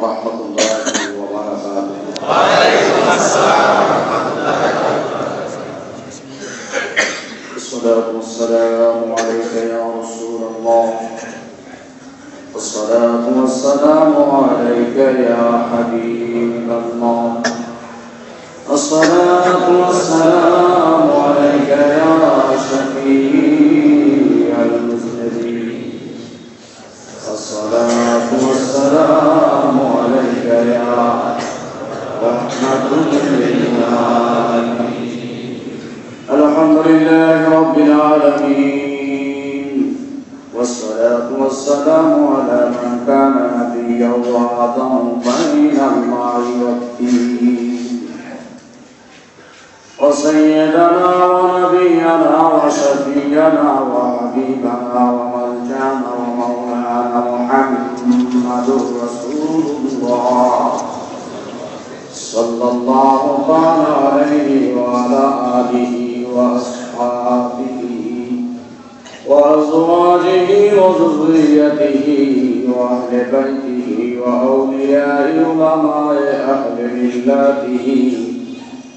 ورحمة الله وبركاته. وعليكم السلام ورحمة الله وبركاته. الصلاة والسلام عليك يا رسول الله، الصلاة والسلام عليك يا حبيب الله، الصلاة والسلام عليك يا شفيع المذنبين، الصلاة والسلام عليك يا رحمة للعالمين. الحمد لله رب العالمين، والصلاة والسلام على من كان نبيا وعظا بين الماء والدين، وسيدنا ونبينا وشفينا وحبيبنا وملجانا ومولانا محمد رسول الله صلى الله تعالى عليه وعلى آله وأصحابه وأزواجه وذريته وأهل بيته وأولياء علماء أهل ملته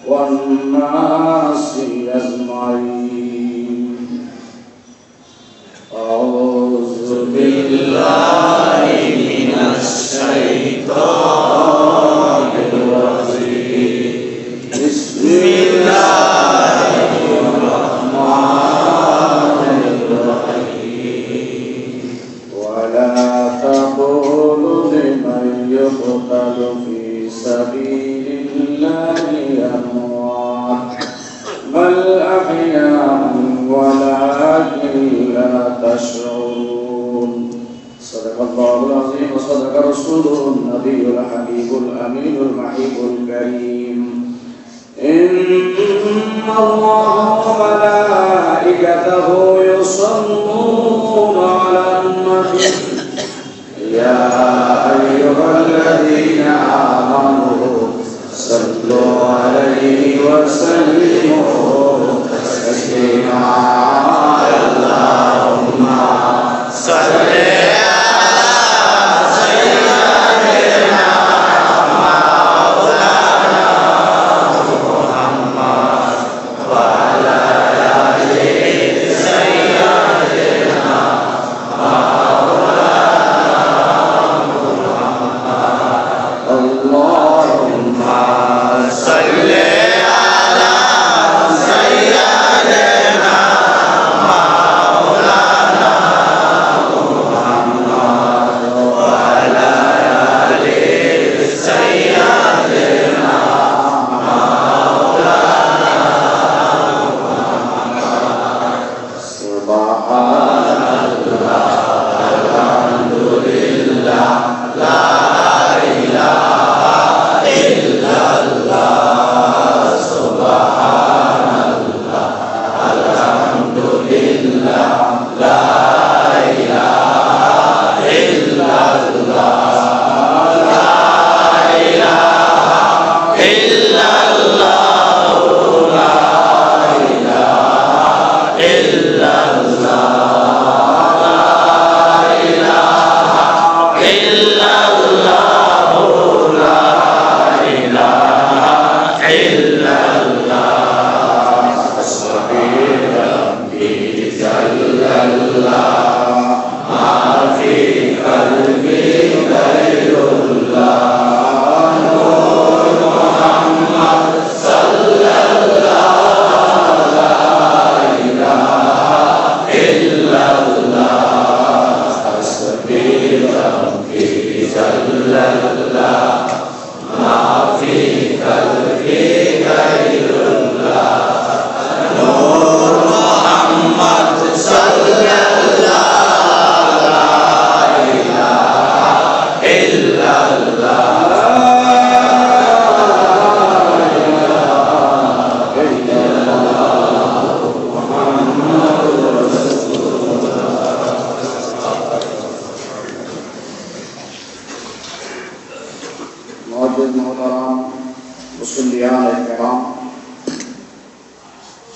والناس أجمعين. أعوذ بالله من الشيطان الرجيم. بسم الله الرحمن الرحيم. ولا تقولوا لمن يقتل في سبيل الله أموات بل أحياء ولكن لا تشعرون. صدق الله العظيم وصدق رسوله النبي الحبيب الأمين المحيب الكريم. إن الله وملائكته يصلون على النبي يا أيها الذين آمنوا صلوا عليه وسلموا تسليما. اللهم صل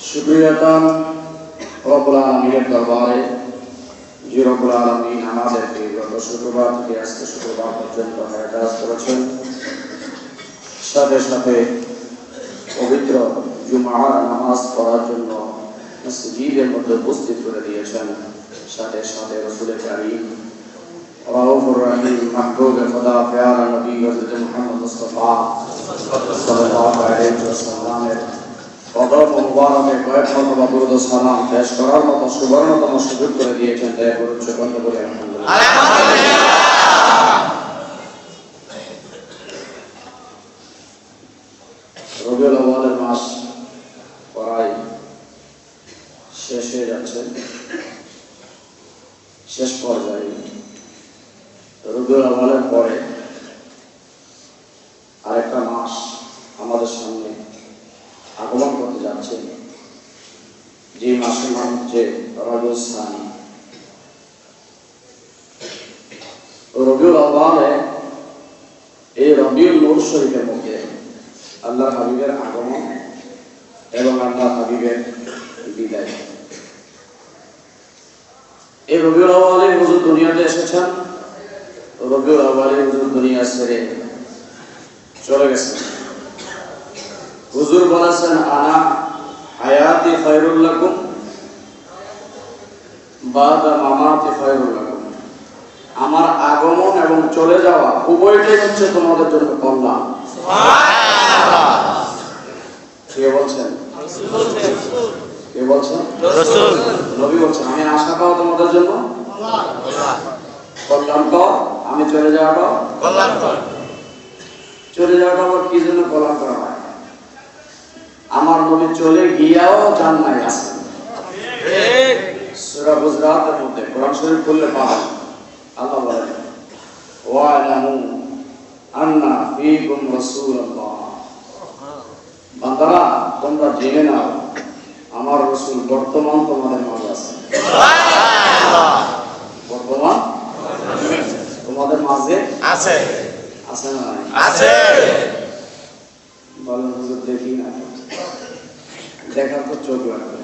শুকরিয়াতান রব্বুল আলামিনের দরবারে যে রব্বুল আলামিন আমাদেরকে গত শুক্রবার থেকে আজকে শুক্রবার পর্যন্ত হায়াত করেছেন। সাথে সাথে পবিত্র জুমার নামাজ পড়ার জন্য মসজিদের মধ্যে উপস্থিত করে দিয়েছেন। সাথে সাথে রাসূল কারীম রাউফুর রহিম মাহবুব খোদা প্যারা নবী হযরত মুহাম্মদ মুস্তাফা সাল্লাল্লাহু আলাইহি ওয়াসাল্লামের কদম মুবারকে কয়েক মরতবা দুরূদ ও সালাম পেশ করার মতো সুবর্ণতম সুযোগ করে দিয়েছেন। তাই বলুন বন্ধ করে আলহামদুলিল্লাহ। রবিউল আউয়ালের মাস প্রায় শেষ হয়ে যাচ্ছে, শেষ পর্যায়ে। রবিউল আউয়ালের পরে আরেকটা মাস আমাদের সামনে আগমন করতে যাচ্ছে, যে মাসের নাম হচ্ছে রবিউল সানি। রবিউল আউয়ালে এই রবিউল নূর শরীফের মধ্যে আল্লাহর হাবিবের আগমন এবং আল্লাহর হাবিবের বিদায়। এই রবিউল আউয়ালে হুজুর দুনিয়াতে এসেছেন, রবিউল আউয়ালে হুজুর দুনিয়া ছেড়ে চলে গেছেন। হুজুর বলেছেন, আনা হায়াতি খায়রুল লাকুম বাদা মামাতি খায়রুল লাকুম। আমার আগমন এবং চলে যাওয়া উভয়টাই হচ্ছে তোমাদের জন্য কল্যাণ। কে বলছেন? কে বলছেন? রাসূল। নবী বলছেন, আমি আশা পাও তোমাদের জন্য কল্যাণকর, আমি চলে যাওয়াটা কল্যাণকর। চলে যাওয়াটা আবার কি জন্য কল্যাণ করা হয়? আমার নবী চলে গিয়াও জান্নাতে আছেন। সূরা হুজরাতের মধ্যে কোরআন শরীফ খুললে পাবেন, আল্লাহ বলেন, ওয়া আলামু আন্না ফীকুম রাসূলুল্লাহ। বান্দারা, তোমরা জেনে নাও আমার রাসূল বর্তমান তোমাদের মাঝে আছেন। সুবহানাল্লাহ। বর্তমান তোমাদের মাঝে আছে। আছে না? আছে। বলেন হুজুর, দেখি না। দেখার তো চোখ লাগবে,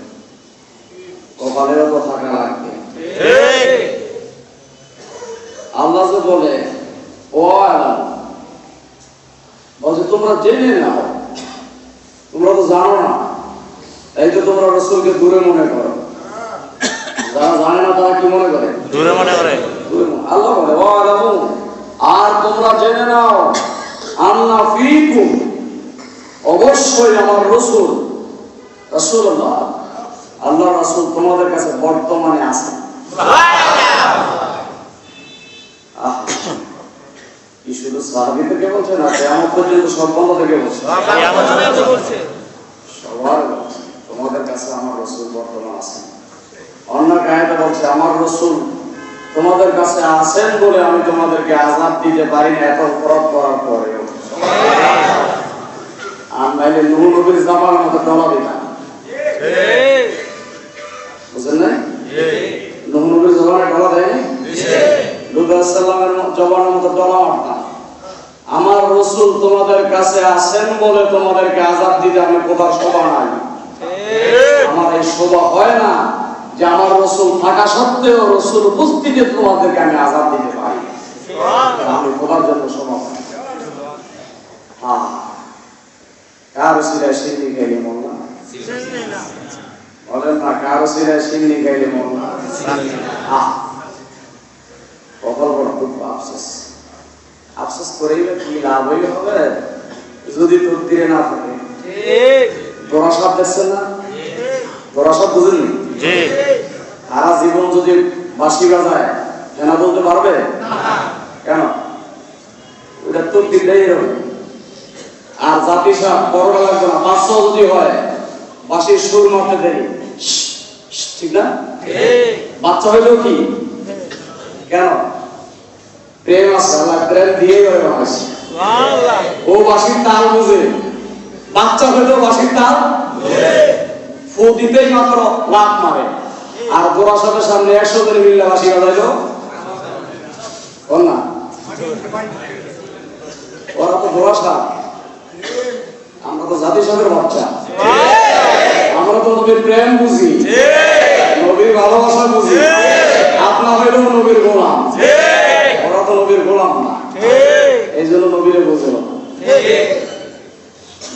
কপালেও তো থাকা লাগবে। আল্লাহ যে বলে, ও আলাম, বলছে তোমরা জেনে নাও। তোমরা তো জানো না, এই তো তোমরা রাসূলকে দূরে মনে করো। যারা জানে না তারা কি মনে করে? দূরে মনে করে। আল্লাহ বলে, ও আলামু, আর তোমরা জেনে নাও, আন্না ফীকুম, অবশ্যই আমার রাসূল রাসূলুল্লাহ, আল্লাহ রাসূল তোমাদের কাছে বর্তমানে আছে। কি শুধু সাহাবী থেকে বলছে না, কিয়ামত পর্যন্ত সব বান্দা থেকে বলছে। সবার তোমাদের কাছে আমার রাসূল বর্তমান আছেন। অন্য আয়াতে বলছে, আমার রাসূল তোমাদের কাছে আছেন বলে আমি তোমাদেরকে আযাব দিতে পারি না এত অপরাধ করার পরেও। আর নাইলে নূহ নবীর জামানার মতো ডলাবি না। বুঝলেন না? নূহ নবীর জামানায় ডলা দেয়নি, লূত আলাইহিস সালামের জবানের মতো ডলা মারতাম। আমার রাসূল তোমাদের কাছে আছেন বলে তোমাদেরকে আযাব দিতে আমি কোথাও শোভা নাই। আমার এই শোভা হয় না যে আমার রাসূল থাকা সত্ত্বেও রাসূল উপস্থিতিতে তোমাদেরকে আমি আযাব দিতে পারি। আমি তোমার জন্য শোভা পাই। হ্যাঁ, কার সিরায় সিন্নি খাইলে মোল্লা? বলেন না, কার সিরায় সিন্নি খাইলে মোল্লা? কপাল বড় খুব আফসোস। আফসোস করেই কি লাভ হইলে হবে যদি তোর তীরে না থাকে? দরাসাপ দেখছেন না? দরাসাপ বুঝেননি? সারা জীবন যদি বাঁশি বাজায় জানা বলতে পারবে? কেন? ওটা তোর দিকটাই হবে। আর জাতি সাপ করোনা লাগবে না, 500 যদি হয় বাঁশির সুর মারতে দেয়, ঠিক না? বাচ্চা হইলেও কি? কেন? প্রেম আছে, আল্লাহ প্রেম দিয়েই হয় মানুষ। ও বাঁশির তাল বুঝে, বাচ্চা হইলেও বাঁশির তাল ফু দিতেই মাত্র লাভ মারে। আর গোড়া সাপের সামনে 100 জন মিল্লা বাঁশি বাজাইলো বল না, ওরা তো গোড়া সাপ, আমরা তো জাতি সাপের বাচ্চা। আমরা তো নবীর প্রেম বুঝি, নবীর ভালোবাসা বুঝি। আপনার হইলেও নবীর গোলাম। এই জন্য নবীরে বুঝলো না।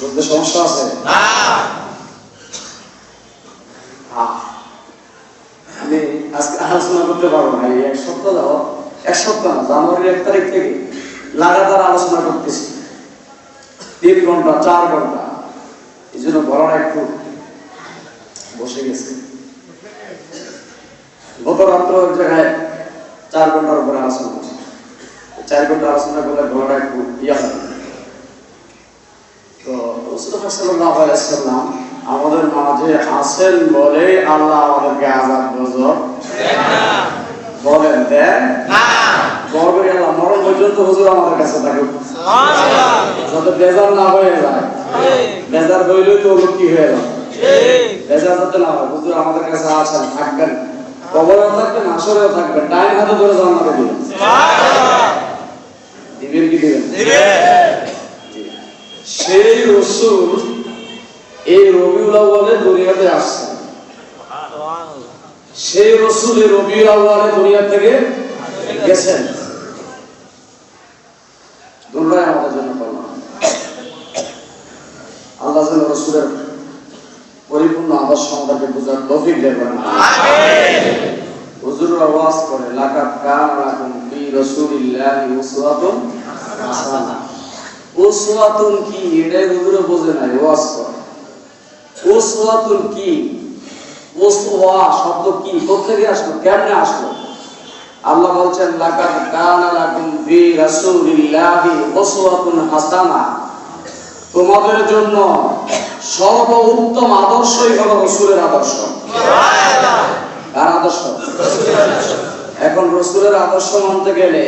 বুঝতে সমস্যা আছে? আমি আজকে আলোচনা করতে পারবো না। এই এক সপ্তাহ না, জানুয়ারির 1 তারিখ থেকে লাগাতার আলোচনা করতেছি 3 ঘন্টা 4 ঘন্টা। এই জন্য গলাটা একটু বসে গেছে। গত রাত্র এক জায়গায় 4 ঘন্টার উপরে আলোচনা করছি। 4 ঘন্টা আলোচনা করলে গলাটা একটু ইয়া হবে। তো রাসূলুল্লাহ সাল্লাল্লাহু আলাইহি ওয়াসাল্লাম আমাদের মাঝে আছেন বলে আল্লাহ আমাদেরকে আযাব গজব দেন না। বলেন দেন না। বলবেন আল্লাহ মরণ পর্যন্ত হুজুর আমাদের কাছে থাকুক, সুবহানাল্লাহ, যাতে বেজার না হয়ে যায়। বেজার হইলে তো লোক কি হয়ে যায়, বেজার যাতে না হয়। হুজুর আমাদের কাছে আছেন, থাকবেন, কবরেও থাকবেন, আসরেও থাকবেন, ডাইন হাতে ধরে জান্নাতে দিবেন, সুবহানাল্লাহ। দিবেন কি দিবেন? দিবেন। সেই রাসূল এই রবিউল আউয়ালে দুনিয়াতে আসছেন। সেই রাসূল এই রবিউল আউয়ালে দুনিয়া থেকে গেছেন। দুনিয়ায় আমাদের জন্য কল্যাণ। আল্লাহ যেন রাসূলের পরিপূর্ণ আদর্শ আমাদেরকে বুঝার তৌফিক দেন, আমিন। হুজুররা ওয়াজ করে লাকাদ কানা লাকুম ফি রাসূলিল্লাহি উসওয়াতুন হাসানা। উসওয়াতুন কি এটা হুজুরে বোঝে নাই, ওয়াজ করে। উসওয়াতুন কি, উসওয়া শব্দ কি, কোথা থেকে আসলো, কেমনে আসলো? আল্লাহ বলছেন লাকাদ কানা লাকুম ফি রাসূলিল্লাহি উসওয়াতুন হাসানা। তোমাদের জন্য সর্বোত্তম আদর্শই হলো রাসূলের আদর্শ, সুবহানাল্লাহ। কার আদর্শ? রাসূলের আদর্শ। এখন রাসূলের আদর্শ মানতে গেলে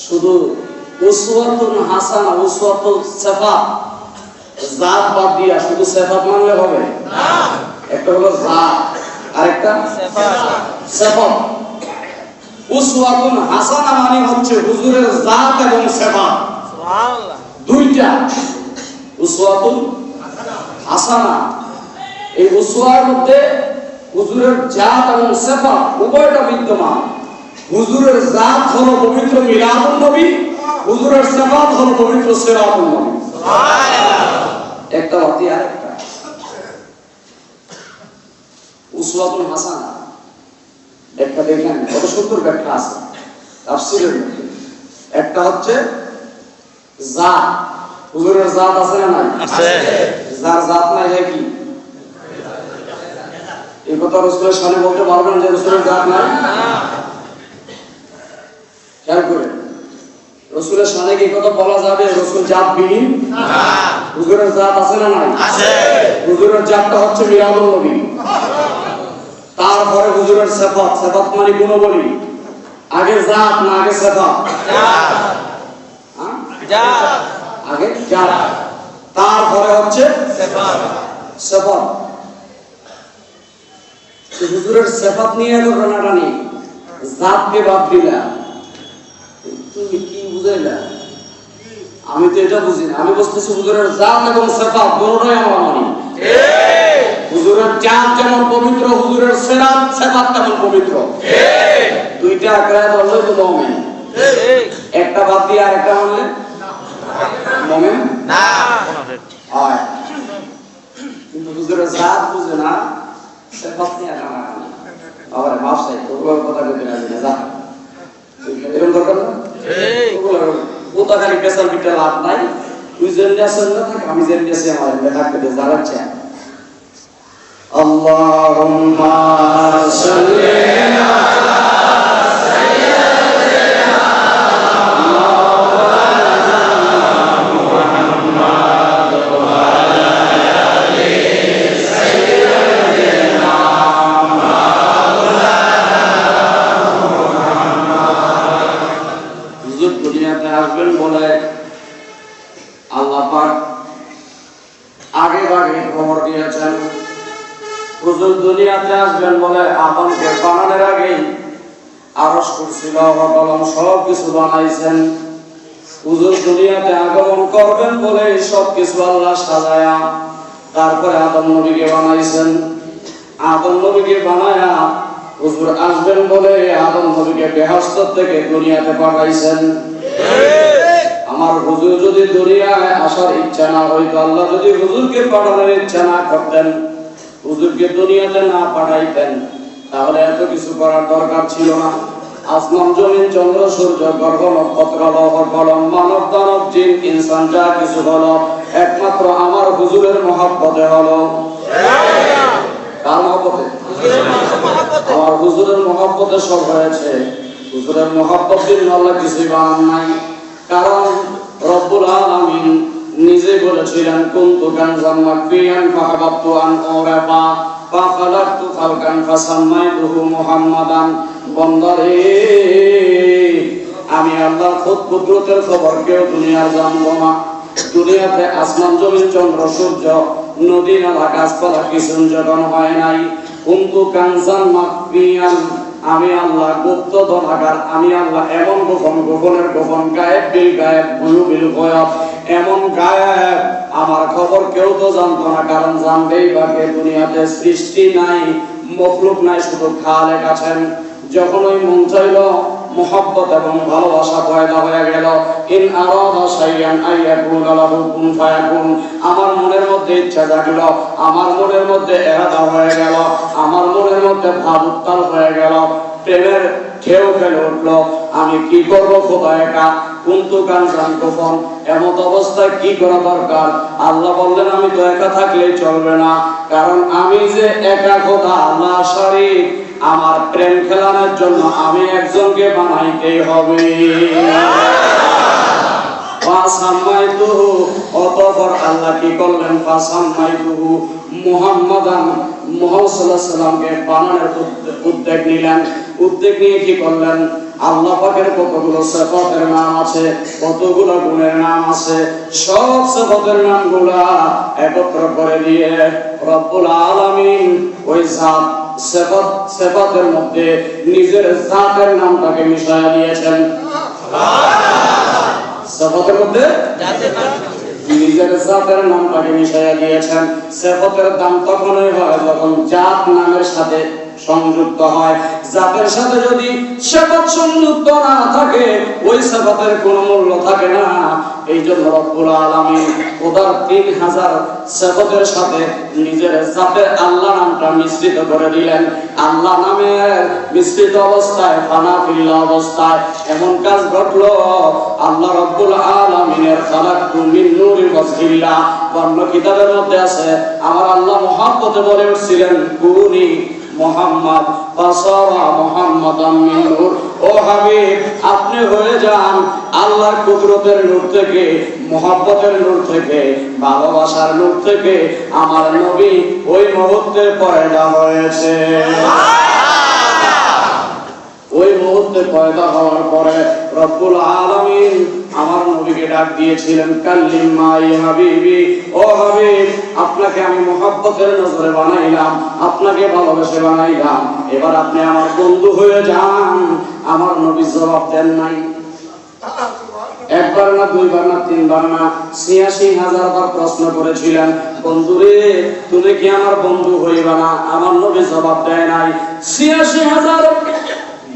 শুধু উসওয়াতুন হাসানা, উসওয়াতুল সিফাত, জাত বাদ দিয়া শুধু সিফাত মানলে হবে না। একটা হলো জাত, আরেকটা সিফাত। উসওয়াতুন হাসানা মানে হচ্ছে হুজুরের জাত এবং সিফাত, সুবহানাল্লাহ, দুইটা। উসওয়াতুন হাসানা, এই উসওয়ার মধ্যে হুজুরের জাত এবং সিফাত উভয়টা বিদ্যমান। হুজুরের জাত হলো পবিত্র মিলাদুন নবী, হুজুরের সিফাত হলো পবিত্র সিরাতুন নবী, সুবহানাল্লাহ। একটা অতি আরেকটা। উসওয়াতুন হাসানা একটা দেখেন কত সুন্দর ব্যাখ্যা আছে তাফসীরের মধ্যে। একটা হচ্ছে জাত, হুজুরের জাত আছে না নাই? আছে। যার জাত নাই হে কি? এই কথা রাসূলের সামনে বলতে পারবেন যে রাসূলের জাত নাই? না। খেয়াল করে, রাসূলের সামনে কি কথা বলা যাবে রাসূল জাতবিহীন? না। হুজুরের জাত আছে না নাই? আছে। হুজুরের জাতটা হচ্ছে মিলাদুন নবী। তারপরে হুজুরের সিফাত, সিফাত মানে গুণাবলী। আগে জাত না আগে সিফাত? জাত। হ্যাঁ, জাত। আগে জাত, তারপরে হচ্ছে সিফাত। সিফাত। হুজুরের সিফাত নিয়ে এত টানাটানি, জাতকে বাদ দিলা, তুমি কি বুঝাইলা? আমি তো এটা বুঝি না। আমি বুঝতেছি হুজুরের জাত এবং সিফাত দুটোই আমরা মানি। ঠিক। হুজুরের জাত যেমন পবিত্র, হুজুরের সিফাত তেমন পবিত্র। ঠিক। দুইটা আঁকড়ায় ধরলে তো মুমিন। ঠিক। একটা বাদ দিয়ে আরেকটা মানলে মুমিন না হয়। কিন্তু হুজুরের জাত বুঝে না, সিফাত নিয়ে আনা আবার মাফ চাই, ওগুলোর কথা বলতে রাজি না। যা এরকম দরকার না। ঠিক। ওগুলো ওটা খালি পেশার বিটা লাভ নাই। তুই জেনে আসেন না থাক, আমি জেনে আসি, আমার এমনি থাকতে দে, জানাচ্ছে। আল্লাহুম্মা সাল্লি আলা সাইয়্যিদিনা মাওলানা মুহাম্মদ ওয়া আলা আলি সাইয়্যিদিনা মাওলানা মুহাম্মদ। হুজুর দুনিয়াতে আসবেন বলে আল্লাহ পাক আগে ভাগে খবর দিয়েছেন। হুজুর দুনিয়াতে আসবেন বলে আদমকে বানানোর আগেই আরশ কুরসি লওহ কলম সব কিছু বানাইছেন। হুজুর দুনিয়াতে আগমন করবেন বলে সব কিছু আল্লাহ সাজায়া তারপরে আদম নবীকে বানাইছেন। আদম নবীকে বানায়া হুজুর আসবেন বলে আদম নবীকে বেহেশত থেকে দুনিয়াতে পাঠাইছেন। আমার হুজুর যদি দুনিয়ায় আসার ইচ্ছা না হইতো, আল্লাহ যদি হুজুরকে পাঠানোর ইচ্ছা না করতেন, হুজুরকে দুনিয়াতে না পাঠাইতেন, তাহলে এত কিছু করার দরকার ছিল না। আসমান জমিন চন্দ্র সূর্য গ্রহ নক্ষত্র লৌহ কলম মানব দানব জিন ইনসান যা কিছু হলো একমাত্র আমার হুজুরের মহব্বতে হলো। কার মহব্বতে? আমার হুজুরের মহব্বতে সব হয়েছে। হুজুরের মহব্বত দিন আল্লাহ কিছুই বানান নাই। কারণ রব্বুল আলামিন নিজে বলেছিলেন কুনতু কানজাম মাকফিয়ান ফাহাবাতু আন উরাফা ফাখালাকতু খালকান ফাসাম্মাইতুহু মুহাম্মাদান। বন্দারে, আমি আল্লাহ খুদ কুদরতের খবর কেউ দুনিয়ার জানবো না। দুনিয়াতে আসমান জমিন চন্দ্র সূর্য নদী নালা গাছপালা কিছু যখন হয় নাই, কুনতু কানজাম মাকফিয়ান, আমি আল্লাহ গুপ্ত ধনাগার, আমি আল্লাহ এমন গোপন গোপনের গোপন গায়েব বিল গায়েব গুরু বিল গয়ব, এমন গায়েব আমার খবর কেউ তো জানতো না। কারণ জানবেই বা কে? দুনিয়াতে সৃষ্টি নাই, মখলুক নাই, শুধু খালেক আছেন। যখন ওই মন চাইল মুহাব্বত এবং ভালোবাসা পয়দা হয়ে গেল, ইন আরাদা শাইআন আইয়াকুনা লাহু কুন ফায়াকুন, আমার মনের মধ্যে ইচ্ছা জাগলো, আমার মনের মধ্যে ইরাদা হয়ে গেল, আমার মনের মধ্যে ভাব উত্তাল হয়ে গেল, প্রেমের ঢেউ ফেলে উঠলো। আমি কি করবো খোদা একা? কুনতু কানজান গোপন, এমত অবস্থায় কি করা দরকার? আল্লাহ বললেন আমি তো একা থাকলেই চলবে না, কারণ আমি যে একা খোদা আল্লাহ শরীক, আমার প্রেম খেলানোর জন্য আমি একজনকে বানাইতেই হবে। ফাসাম্মাইতুহু, অতঃপর আল্লাহ কি করলেন? ফাসাম্মাইতুহু মুহাম্মাদান, মুহাম্মদ সাল্লাল্লাহু আলাইহি সাল্লামকে বানানোর উদ্যোগ নিলেন। উদ্যোগ নিয়ে কি করলেন? আল্লাহ পাকের কতগুলো সিফাতের নাম আছে, কতগুলো গুণের নাম আছে, সব সিফাতের নামগুলা একত্র করে দিয়ে রব্বুল আলামিন ওই জাত সিফাতের মধ্যে নিজের জাতের নামটাকে মিশিয়ে দিয়েছেন। সিফাতের মধ্যে নিজের জাতের নামটাকে মিশিয়ে দিয়েছেন। সিফাতের দাম তখনই হয় যখন জাত নামের সাথে সংযুক্ত হয়। জাতের সাথে যদি সিফাত সংযুক্ত না থাকে, ওই সিফাতের কোনো মূল্য থাকে না। এই জন্য রব্বুল আলামিন খোদার 3000 সিফাতের সাথে নিজের জাতে আল্লাহ নামটা মিশ্রিত করে দিলেন। আল্লাহ নামের মিশ্রিত অবস্থায়, ফানা ফিল্লাহ অবস্থায় এমন কাজ ঘটলো, আল্লাহ রব্বুল আলামিনের খালাকতু মিন নূরি ওয়াজহিল্লাহ, অন্য কিতাবের মধ্যে আছে আমার আল্লাহ মুহাব্বতে বলে উঠছিলেন কুনি মুহাম্মদ ফাসারা মুহাম্মাদাম মিন নূর। ও হাবিব, আপনি হয়ে যান আল্লাহর কুদরতের নূর থেকে, মুহাব্বতের নূর থেকে, ভালোবাসার নূর থেকে আমার নবী ওই মুহূর্তে পয়দা হয়েছে। ওই মুহূর্তে পয়দা হওয়ার পরে রব্বুল আলামিন আমার নবীকে ডাক দিয়েছিলেন কাল্লিম মাই হাবিবি, ও হাবিব, আপনাকে আমি মুহাব্বতের নজরে বানাইলাম, আপনাকে ভালোবেসে বানাইলাম, এবার আপনি আমার বন্ধু হয়ে যান। আমার নবী জবাব দেন নাই। একবার না, দুইবার না, তিনবার না, ৮৬,০০০ বার প্রশ্ন করেছিলেন, বন্ধুরে তুমি কি আমার বন্ধু হইবা না? আমার নবী জবাব দেয় নাই। ৮৬,০০০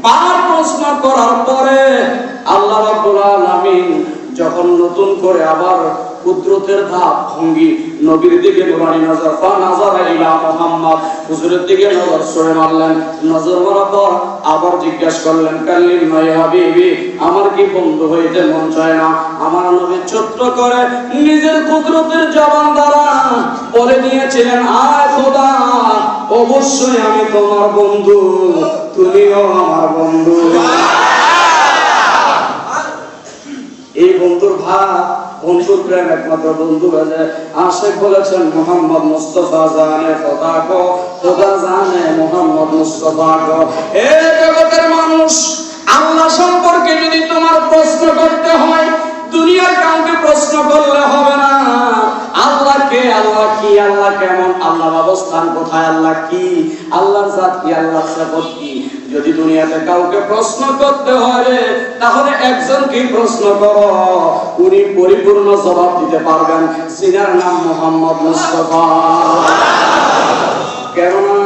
বার প্রশ্ন করার পরে আল্লাহ রাব্বুল আলামিন যখন নতুন করে আবার কুদরতের ধাপ ভঙ্গি নবীর দিকে ঘোরানি নজর, ফা নাযারা ইলা মুহাম্মদ, হুজুরের দিকে নজর ছুঁড়ে মারলেন। নজর মারার পর আবার জিজ্ঞাসা করলেন কাল্লিম মাই হাবিবি, আমার কি বন্ধু হইতে মন চায় না? আমার নবী ছোট্ট করে নিজের কুদরতের জবান দ্বারা বলে দিয়েছিলেন, আয় খোদা, অবশ্যই আমি তোমার বন্ধু, তুমিও আমার বন্ধু। এই বন্ধুর ভাব, বন্ধুর প্রেম একমাত্র বন্ধু বাজে। আশিক বলেছেন মুহাম্মদ মুস্তাফা জানে খোদা কো, খোদা জানে মুহাম্মদ মুস্তাফা কো। এ জগতের মানুষ, আল্লাহ সম্পর্কে যদি তোমার প্রশ্ন করতে হয়, দুনিয়ার কাউকে প্রশ্ন করলে হবে না। আল্লাহ কে, আল্লাহ কি, আল্লাহ কেমন, আল্লাহর অবস্থান কোথায়, আল্লাহ কি, আল্লাহর জাত কি, আল্লাহর সিফাত কি, যদি দুনিয়াতে কাউকে প্রশ্ন করতে হয় তাহলে একজনকেই প্রশ্ন করো, উনি পরিপূর্ণ জবাব দিতে পারবেন, যিনার নাম মুহাম্মদ মুস্তাফা। কেননা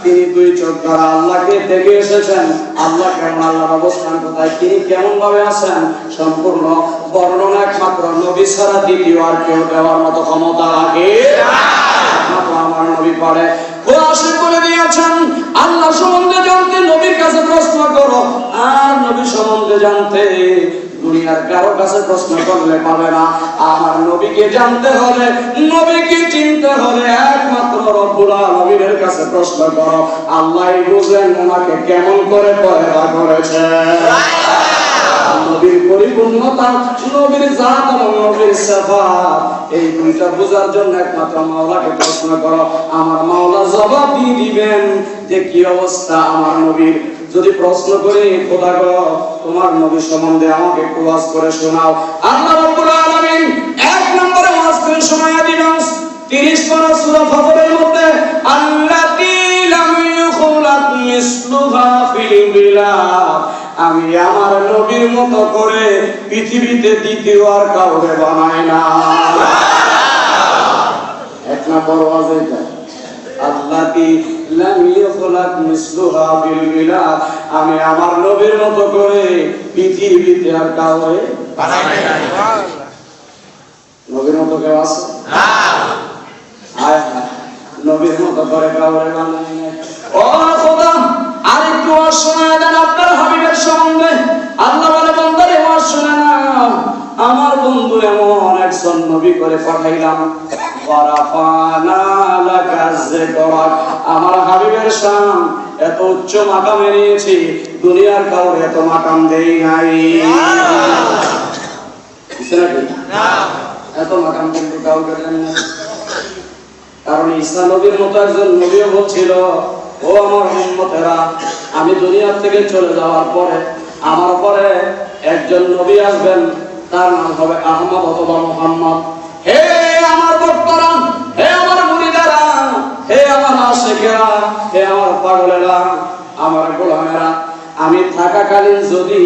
তিনি দুই চোখ দ্বারা আল্লাহকে দেখে এসেছেন। আল্লাহ কেমন, আল্লাহর অবস্থান কোথায়, তিনি কেমন ভাবে আছেন, সম্পূর্ণ বর্ণনা একমাত্র নবী ছাড়া দ্বিতীয় আর কেউ দেওয়ার মতো ক্ষমতা রাখে একমাত্র আমার নবী পারে। কোরআনে বলে দিয়েছেন, আল্লাহ সম্বন্ধে জানতে নবীর কাছে প্রশ্ন করো, আর নবী সম্বন্ধে জানতে দুনিয়ার কারো কাছে প্রশ্ন করলে পাবে না। আমার নবীকে জানতে হলে, নবীকে চিনতে হলে একমাত্র রব্বুল আলামিনের কাছে প্রশ্ন করো। আল্লাহই বুঝেন ওনাকে কেমন করে পয়দা করেছে। নবীর পরিপূর্ণতা, নবীর জাত এবং নবীর সিফাত, এই দুইটা বোঝার জন্য একমাত্র মাওলাকে প্রশ্ন করো। আমার মাওলা জবাব দিয়ে দিবেন যে কি অবস্থা আমার নবীর। যদি প্রশ্ন করি, খোদা গো তোমার নবী সম্বন্ধে আমাকে একটু ওয়াজ করে শোনাও, আল্লাহ রাব্বুল আলামিন এক নম্বরে ওয়াজ করে শোনায়া দিবেন 30 পারা সূরা ফাতরের মধ্যে, আল্লাতী লাম ইউখলাক মিসলুহা ফিল বিলাদ, আমি আমার নবীর মতো করে পৃথিবীতে দ্বিতীয় আর কাউকে বানাই না। এক নম্বর ওয়াজ এটা, আল্লাতী লাম ইউখলাক মিসলুহা ফিল বিলাদ, আমি আমার নবীর মতো করে পৃথিবীতে আর কাউকে বানাই না। নবীর মতো কেউ আছে না? নবীর মতো করে কাউকে বানাই না। ও খোদা, আরেকটু ওয়াজ শোনায় দেন আপনার হাবিবের সম্বন্ধে। আল্লাহ বলে, বান্দারে ওয়াজ শোনা না, আমার বন্ধু এমন একজন নবী করে পাঠাইলাম, ওয়ারাফানা লাকা যিকরাক, আমার হাবিবের শান এত উচ্চ মাকামে নিয়েছি, দুনিয়ার কাউকে এত মাকাম দেই নাই। না, এত মাকাম কিন্তু কাউকে দেন না। কারণ ঈসা নবীর মতো একজন নবীও বলছিল, ও আমার উম্মতেরা, আমি দুনিয়া থেকে চলে যাওয়ার পরে আমার পরে একজন নবী আসবেন, তার নাম হবে আহমদ অথবা মুহাম্মদ। হে আমার ভক্তরা, হে আমার মুরিদারা, হে আমার আশিকেরা, হে আমার পাগলেরা, আমার গোলামেরা, আমি থাকাকালীন যদি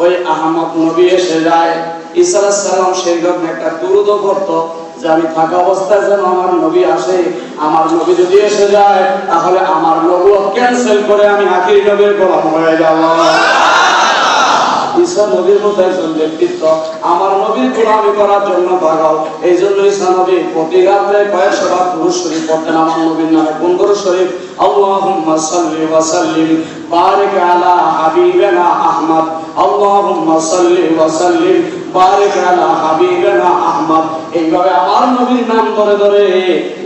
ওই আহমদ নবী এসে যায়, ঈসা আলাইহিস সালাম সেরকম একটা দুরূদ পড়তো যে আমি থাকা অবস্থায় যেন আমার নবী আসে। আমার নবী যদি এসে যায়, তাহলে আমার নবুয়ত ক্যান্সেল করে আমি আখিরি নবীর গোলাম হয়ে যাব। ঈসা নবীর মতো একজন ব্যক্তিত্ব আমার নবীর গোলামি করার জন্য পাগল। এই জন্য ঈসা নবী প্রতি রাত্রে কয়েকশো বার দুরূদ শরীফ পড়তেন আমার নবীর নামে। কোন দুরূদ শরীফ? আল্লাহুম্মা সাল্লি ওয়া সাল্লিম বারিক আলা হাবিবিনা আহমদ, আল্লাহুম্মা সাল্লি ওয়া সাল্লিম বারিক আলা হাবিবিনা আহমদ। এইভাবে আমার নবীর নাম ধরে ধরে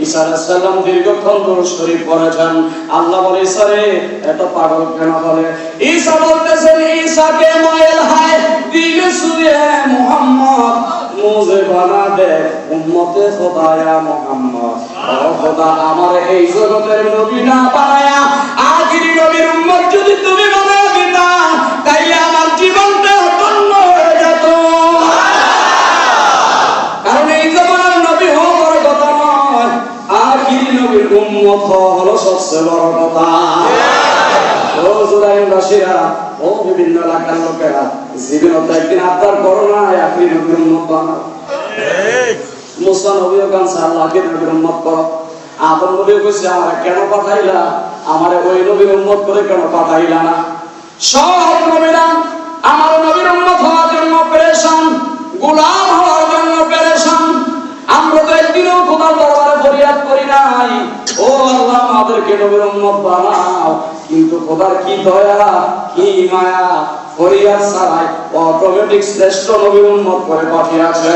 ঈসা আলাইহিস সালাম দীর্ঘক্ষণ দুরূদ শরীফ পড়েছেন। আল্লাহ বলে, ঈসা রে এত পাগল কেন বলে? ঈসা বলতেছেন, ঈসাকে মাইল হায় দিলে সুরে মুহাম্মদ, মুঝে বানা দে উম্মতে খোদায়া মুহাম্মদ। ও খোদা, আমার এই জগতের নবী না বানায়া আখিরি নবীর উম্মত যদি তুমি বানায়া দিতা, তাইলে আমার জীবনটা ধন্য হয়ে যেত। কারণ এই জমানার নবী হওয়া বড় কথা নয়, আখিরি নবীর উম্মত হলো সবচেয়ে বড় কথা। ও জুরাইনবাসীরা, ও বিভিন্ন এলাকার লোকেরা, জীবনত একদিন আবদার করো না আখিরি নবীর উম্মত বানাও। মুসা নবীও কাঁদছে, আল্লাহ আখিরি নবীর উম্মত করো। আদম নবীও কইছে, আমারে কেন পাঠাইলা, আমারে ওই নবীর উম্মত করে কেন পাঠাইলা না? সব নবীরা আমার নবীর উম্মত হওয়ার জন্য পেরেশান, গোলাম হওয়ার জন্য পেরেশান। আমরা তো একদিনও খোদার দরবারে ফরিয়াদ করি নাই, ও আল্লাহ আমাদেরকে নবীর উম্মত বানাও। কিন্তু খোদার কি দয়া, কি মায়া, ফরিয়াদ ছাড়াই অটোমেটিক শ্রেষ্ঠ নবীর উম্মত করে পাঠিয়েছে।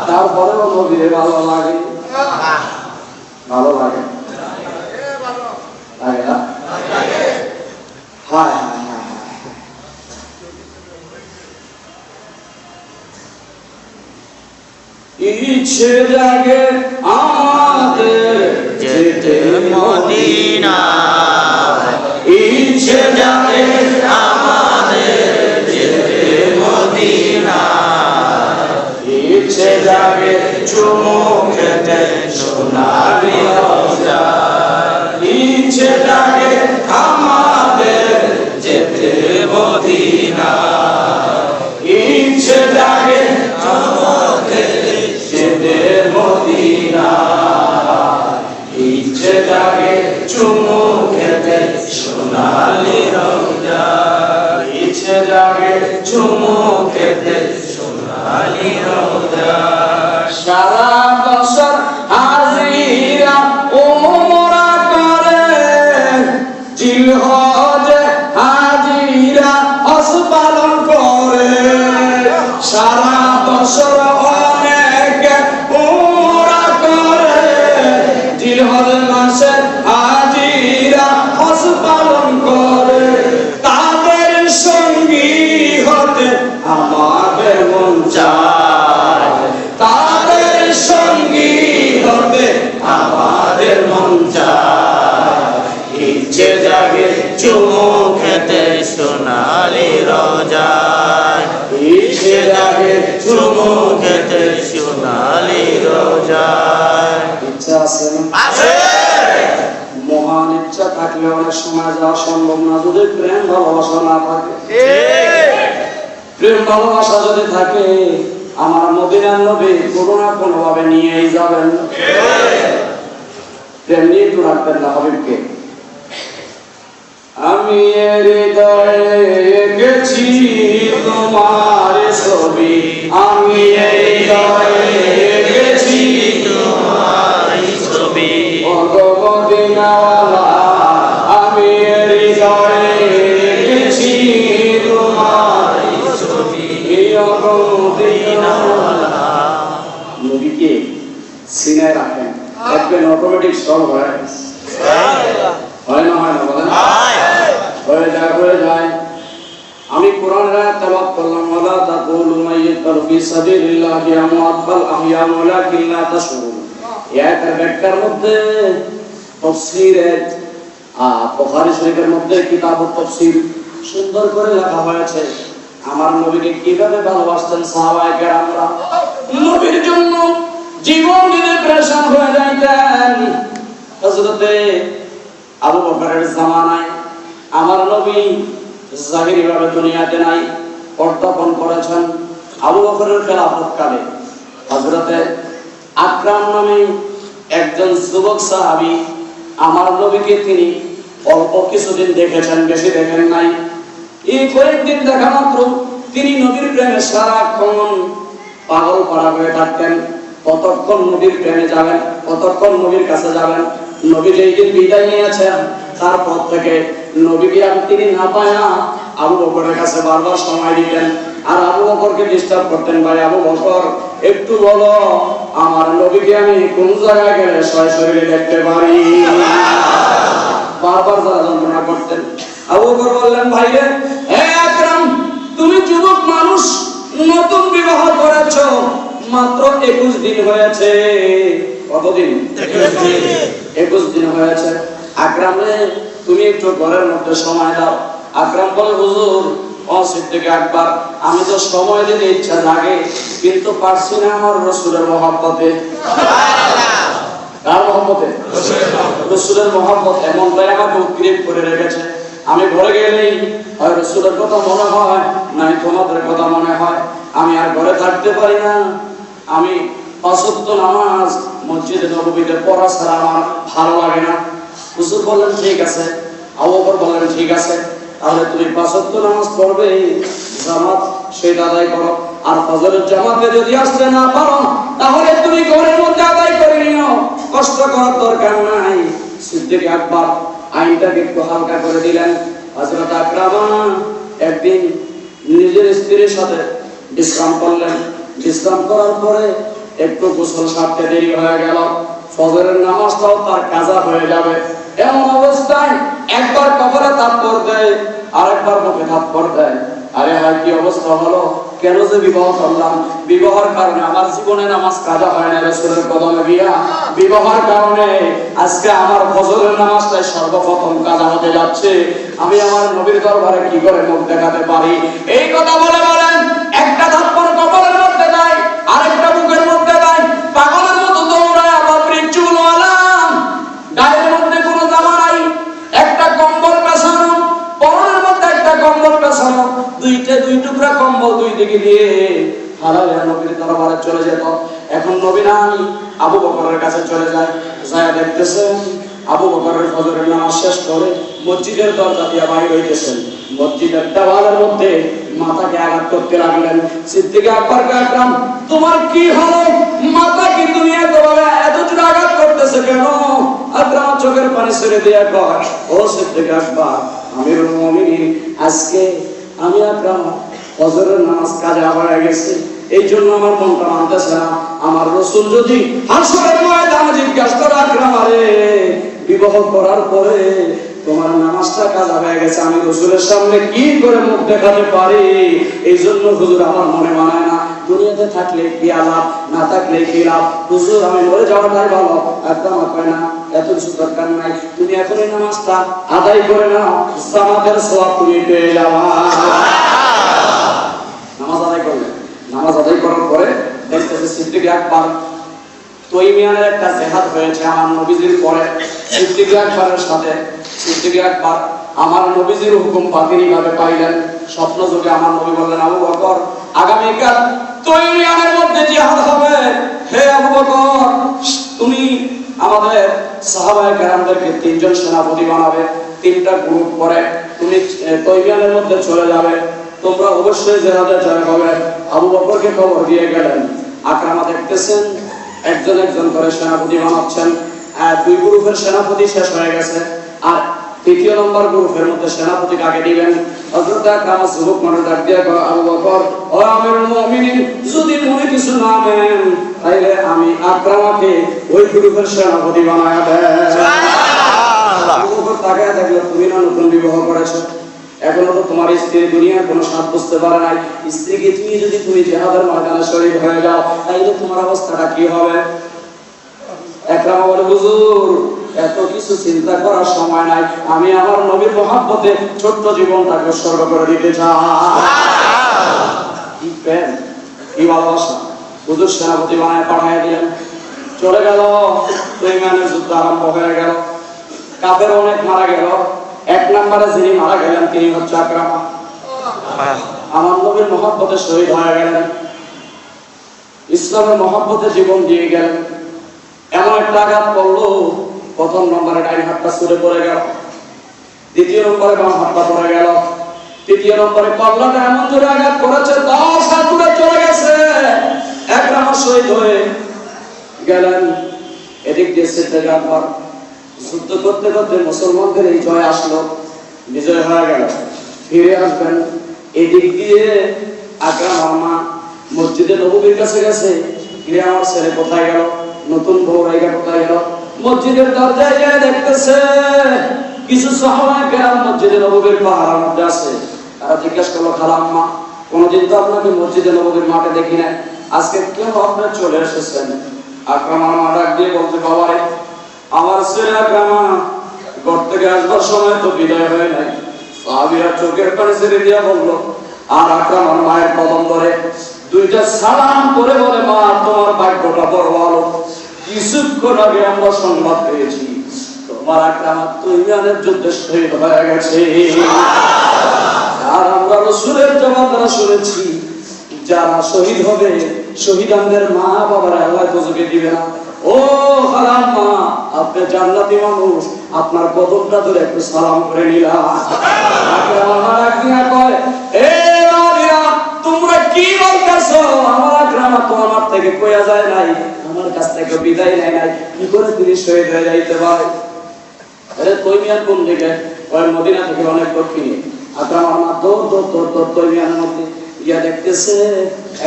তারপরেও নবীরে ভালো লাগে, ভালো লাগে, লাগে না? হায় হায় হায়, ইচ্ছে জাগে আমাদের যেতে মদিনা, ইচ্ছে জাগে আমাদের যেতে মদিনা, ইচ্ছে জাগে চুমু খেতে সোনালি রওজা, ইচ্ছে জাগে আমাদের যেতে মদিনা, ইচ্ছে জাগে আমাদের যেতে মদিনা, ইচ্ছে জাগে সারা বছর অনেক উমরা করে, জিলহজ মাসে হাজিরা হজ পালন করে, তাদের সঙ্গী হতে আমাদের মন চায়, তাদের সঙ্গী হতে আমাদের মন চায়। ইচ্ছে জাগে চুমু খেতে সোনালি রোজায়, ইচ্ছে জাগে চুমু খেতে সোনালি রোজায়। ইচ্ছা আছে না? আছে। মহান ইচ্ছা থাকলে অনেক সময় যাওয়া সম্ভব না, যদি প্রেম ভালোবাসা না থাকে। প্রেম ভালোবাসা যদি থাকে, আমার মদিনার নবী কোনো না কোনো ভাবে নিয়েই যাবেন। প্রেম নিয়ে একটু রাখবেন না হাবিবকে। আমি হৃদয়ে এঁকেছি তোমার ছবি, আমি হৃদয়ে এঁকেছি তোমার ছবি, মদিনাওয়ালা, আমি হৃদয়ে এঁকেছি তোমার ছবি, মদিনাওয়ালা। নবীকে সিনায় রাখেন, দেখবেন অটোমেটিক সলভ হয়। হয় না? হয় না? বলেন। হয়ে যায়, হয়ে যায়। আমি কোরআনের আয়াত তেলাওয়াত করলাম, ওয়ালা তাকুলু মাইয়াতাল ফি সাবিলিল্লাহি আমওয়াত বাল আহইয়ান ওয়ালাকিন লা তাশউরুন। এই আয়াতের ব্যাখ্যার মধ্যে তাফসীরে বুখারী শরীফের মধ্যে কিতাবুত তাফসীর সুন্দর করে লেখা হয়েছে আমার নবীকে কিভাবে ভালোবাসতেন সাহাবায়ে কেরামরা। নবীর জন্য জীবন দিতে পেরেশান হয়ে যাইতেন। হযরতে আবু বকরের জামানায় আমার নবী জাহিরি ভাবে দুনিয়াতে নাই, পদার্পণ করেছেন। আবু বকরের খেলাফতকালে হযরতে আকরাম নামে একজন যুবক সাহাবী আমার নবীকে তিনি অল্প কিছুদিন দেখেছেন, বেশি দেখেন নাই। এই কয়েকদিন দেখা মাত্র তিনি নবীর প্রেমে সারাক্ষণ পাগল পাড়া হয়ে থাকতেন। কতক্ষণ নবীর প্রেমে যাবেন, কতক্ষণ নবীর কাছে যাবেন। নবী যেই দিন বিদায় নিয়েছেন, তারপর থেকে নবীকে তিনি না পায়া আবু বকরের কাছে বারবার সময় দিতেন, আর আবু বকরকে ডিস্টার্ব করতেন। ভাই আবু বকর, একটু বলো আমার নবীকে আমি কোন জায়গায় গেলে সশরীরে দেখতে পারি। বারবার যারা যন্ত্রণা করতেন। আবু বকর বললেন, ভাই রে, হে আকরাম, তুমি যুবক মানুষ, নতুন বিবাহ করেছ, মাত্র 21 দিন হয়েছে। কতদিন? 21 দিন হয়েছে। আকরাম রে, তুমি একটু ঘরের মধ্যে সময় দাও। আকরাম বলে, হুজুর ও সিদ্দিক আকবর, আমি তো সময় দিতে ইচ্ছা লাগে, কিন্তু পারছি না আমার রাসূলের মহব্বতে। কার মহব্বতে? রাসূলের মহব্বত এমনটাই আমাকে উদ্গ্রীব করে রেখেছে। আমি ঘরে গেলেই হয় রাসূলের কথা মনে হয়, নাই তোমাদের কথা মনে হয়। আমি আর ঘরে থাকতে পারি না। আমি 5 ওয়াক্ত নামাজ মসজিদে নববীতে পড়া ছাড়া আমার ভালো লাগে না। হুজুর বললেন, ঠিক আছে। আবু বকর বললেন, ঠিক আছে, তাহলে তুমি 5 ওয়াক্ত নামাজ পড়বে, জামাত সেটা আদায় করো। আর ফজরের জামাতে যদি আসতে না পারো, তাহলে তুমি ঘরের মধ্যে আদায় করে নিও, কষ্ট করার দরকার নাই। সিদ্দিক আকবর আইনটাকে একটু হালকা করে দিলেন। হযরত আকরাম একদিন নিজের স্ত্রীর সাথে বিশ্রাম করলেন। বিশ্রাম করার পরে একটু গোসল সারতে দেরি হয়ে গেল, ফজরের নামাজটাও তার কাজা হয়ে যাবে। এমন অবস্থায় একবার কপালে থাপ্পড় দেয়, আরেকবার মুখে থাপ্পড় দেয়। আরে হায়, কি অবস্থা হলো, কেন যে বিবাহ করলাম? বিবাহের কারণে আমার জীবনে নামাজ কাজা হয় না রাসূলের কদমে গিয়া। বিবাহের কারণে আজকে আমার ফজরের নামাজটাই সর্বপ্রথম কাজা হতে যাচ্ছে। আমি আমার নবীর দরবারে কি করে মুখ দেখাতে পারি? এই কথা বলে বলেন একটা থাপ্পড় কপালের মধ্যে দেয়, আরেকটা বুকের মধ্যে দেয়। পাগলের মতো দৌড়ায় বাপরে চুল আলাম, গায়ের মধ্যে কোনো জামা নাই, একটা কম্বল পেছানো, পরনের মধ্যে একটা কম্বল পেছানো, দুই টুকরা কম্বল দুই দিকে দিয়ে হারালে নবীর দরবারে চলে যেত। এখন নবী নাই, আবু বকরের কাছে চলে যায়। যায় দেখতেছেন আবু বকরের ফজরের নামাজ শেষ করে মসজিদের দরজা দিয়ে বাইরে হইতেছেন। মসজিদের দেওয়ালের মধ্যে মাথাকে আঘাত করতে লাগলেন। সিদ্দিক আকবরকে, আকরাম তোমার কি হলো? মাথা কি তুমি এত জোরে আঘাত করতেছে কেন? আকরাম চোখের পানি ছেড়ে দিয়ে কয়, ও সিদ্দিক আকবর, আমিরুল মুমিনিন, আজকে আমি আকরাম ফজরের নামাজ কাজা হয়ে গেছে, এই জন্য আমার মনটা মানতেছে না। আমার রাসূল যদি হাসরের ময়দানে জিজ্ঞাসা করে আকরামারে বিবাহ করার পরে তোমার নামাজটা কাজা হয়ে গেছে, আমি রাসূলের সামনে কি করে মুখ দেখাতে পারি? এই জন্য হুজুর আমার মনে মানায় না, দুনিয়াতে থাকলে কি লাভ, না থাকলে কি লাভ, হুজুর আমি মরে যাওয়াটাই ভালো। আকরামা কয় না, এত কিছু দরকার নাই, তুমি এখন এই নামাজটা আদায় করে নাও, জামাতের সওয়াব তুমি পেয়ে যাবা। নামাজ আদায় করলে, নামাজ আদায় করার পরে দেখতেছে সিদ্দিক আকবর তৈমিয়ানের একটা জিহাদ হয়েছে আমার নবীজির পরে। সিদ্দিক আকবরের সাথে সিদ্দিক আকবর আমার নবীজির হুকুম বাতিলভাবে পাইলেন। স্বপ্ন যুগে আমার নবী বললেন, আবু বকর আগামীকাল তৈমিয়ানের মধ্যে জিহাদ হবে, হে আবু বকর তুমি আমাদের সাহাবায়ে কেরামদেরকে 3 জন সেনাপতি বানাবে, 3টা গ্রুপ করে তুমি তৈমিয়ানের মধ্যে চলে যাবে, তোমরা অবশ্যই জিহাদে জয় হবে। আবু বকরকে খবর দিয়ে গেলেন। আকরামা দেখতেছেন একজন একজন করে সেনাপতি বানাচ্ছেন। 2 গ্রুপের সেনাপতি শেষ হয়ে গেছে, আর 3য় নম্বর গ্রুপের মধ্যে সেনাপতি কাকে দিবেন? হযরত আকরামা যুবক মানুষ ডাক দিয়ে কয়, আবু বকর ও আমিরুল মুমিনিন, যদি মনে কিছু না নেন তাইলে আমি আকরামাকে ওই গ্রুপের সেনাপতি বানায়া দেন। সুবহানাল্লাহ। আবু বকর তাকায় দেখলো, তুমি না নতুন বিবাহ করেছো, এখনো তো তোমার স্ত্রী দুনিয়ার কোনো স্বাদ বুঝতে পারে নাই, স্ত্রীকে তুমি জিহাদের ময়দানে শহীদ হয়ে যাও তাইলে তোমার অবস্থাটা কি হবে? একরামা বলে, হুজুর এত কিছু চিন্তা করার সময় নাই, আমি আমার নবীর মহব্বতে ছোট্ট জীবনটাকে উৎসর্গ করে দিতে চাই। কি প্রেম, কি ভালোবাসা! হুজুর সেনাপতি বানায় পাঠিয়ে দিলেন। চলে গেল, তৈমানের যুদ্ধ আরম্ভ হয়ে গেল, কাফের অনেক মারা গেল। 1 নম্বরে যিনি মারা গেলেন তিনি হচ্ছে আকরামা, আমার নবীর মহব্বতে শহীদ হয়ে গেলেন, ইসলামের মহব্বতে জীবন দিয়ে গেলেন। এমন একটা আঘাত পড়লো, প্রথম নম্বরে ডাইন হাতটা ছুটে পড়ে গেল, 2য় নম্বরে বাম হাতটা পড়ে গেল, 3য় নম্বরে কল্লাটা এমন জোরে আঘাত করেছে 10 হাত দূরে চলে গেছে। আকরামা শহীদ হয়ে গেলেন। এদিক দিয়ে সিদ্দিক আকবর যুদ্ধ করতে করতে মুসলমানদের এই জয় আসলো, বিজয় হয়ে গেল, ফিরে আসবেন। এদিক দিয়ে আকরামার মা মসজিদে নববীর কাছে গেছে, ফিরে আমার ছেলে কোথায় গেল, নতুন বউ রাইগা কোথায় গেল? মসজিদের দরজায় গিয়ে দেখতেছে কিছু সাহাবায়ে কেরাম মসজিদে নববীর পাহারার মধ্যে আছে। তারা জিজ্ঞেস করলো, খালাম্মা কোনদিন তো আপনাকে মসজিদে নববীর মাঠে দেখি না, আজকে কেন আপনি চলে এসেছেন? আকরামার মা ডাক দিয়ে বলতে, বাবারে আমার ছেলে আকরামা ঘর থেকে আসবার সময় তো বিদায় হয় নাই। সাহাবীরা চোখের পানি ছেড়ে দিয়া বললো, আর আকরামার মায়ের কদম ধরে 2টা সালাম করে বলে, মা তোমার ভাগ্যটা বড় ভালো, কিছুক্ষণ আগে আমরা সংবাদ পেয়েছি তোমার আকরামা তৈমিয়ানের যুদ্ধে শহীদ হয়ে গেছে। আর আমরা রাসূলের জমানায় শুনেছি যারা শহীদ হবে শহীদানদের মা বাবারা আল্লাহ তোজকে দিবে না। ও খালাম্মা আপনি জান্নাতি মানুষ, আপনার কদমটা ধরে একটু সালাম করে নিলাম। আকরামা ডাকিয়া কয়, এ মারিয়া তোমরা কি বলতেছো? আমার আকরামা তো আমার থেকে কইয়া যায় নাই, আমার কাছ থেকে বিদায় নেয় নাই, কি করে তিনি শহীদ হয়ে যাইতে পারে? আরে তৈমিয়ান কোন দিকে? ওই মদিনা থেকে অনেক দক্ষিণে। আকরামার মা দৌড় তৈমিয়ানের মধ্যে গিয়া দেখতেছে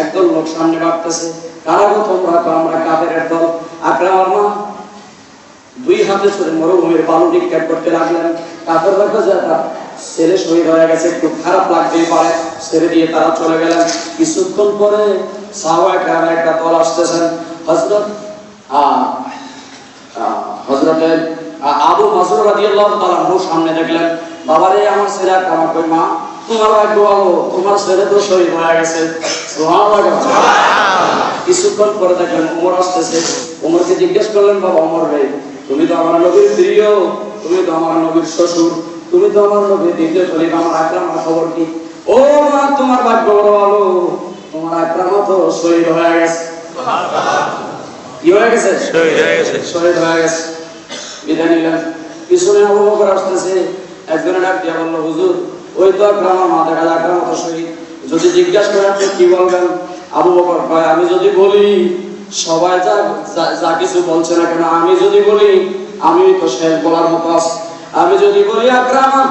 একদল লোক সামনে বাড়তেছে। কারা গো তোমরা? আমরা কাফেরের দল। আকরামার মা 2 হাতে ধরে মরুভূমির বালু নিক্ষেপ করতে লাগলেন। কাফেররা কাছে ছেলে শহীদ হয়ে গেছে, একটু খারাপ লাগতেই পারে, ছেড়ে দিয়ে তারা চলে গেলেন। কিছুক্ষণ পরে সাহাবায়ে কেরামের একটা দল আসতেছেন। হযরতে আবু মাসউদ রাদিয়াল্লাহু তাআলা সামনে দেখলেন। বাবারে আমার ছেলে আকরামা কই? মা তোমার ভাগ্য ভালো, তোমার ছেলে তো শহীদ হয়ে গেছে। সুবহানাল্লাহ। কিছুক্ষণ পরে দেখলেন ওমর আসতেছে। ওমরকে জিজ্ঞেস করলেন, বাবা ওমর ভাই তুমি তো আমার নবীর প্রিয়, তুমি তো আমার নবীর শ্বশুর, তুমি তো আমার নবীর দ্বিতীয় খলিফা, আমার আকরামার খবর কি? ও মা তোমার ভাগ্য বড় ভালো, তোমার আকরামা তো শহীদ হয়ে গেছে। কি হয়ে গেছে? শহীদ হয়ে গেছে। শহীদ হয়ে গেছে। বিদায় নিলেন। পিছনে আবু বকর আসতেছে। একজনে ডাক দিয়া বলল, হুজুর ওই তো আকরামা, মা দেখা যায় আকরামা তো শহীদ। যদি জিজ্ঞাসা করে আপনি কি বলবেন? আবু বকর কয়, আমি যদি বলি সবাই যা কিছু বলছে না কেন, আমি যদি বলি আমি তো শেষ বলার মতো আছি। আমি যদি বলি আকরামা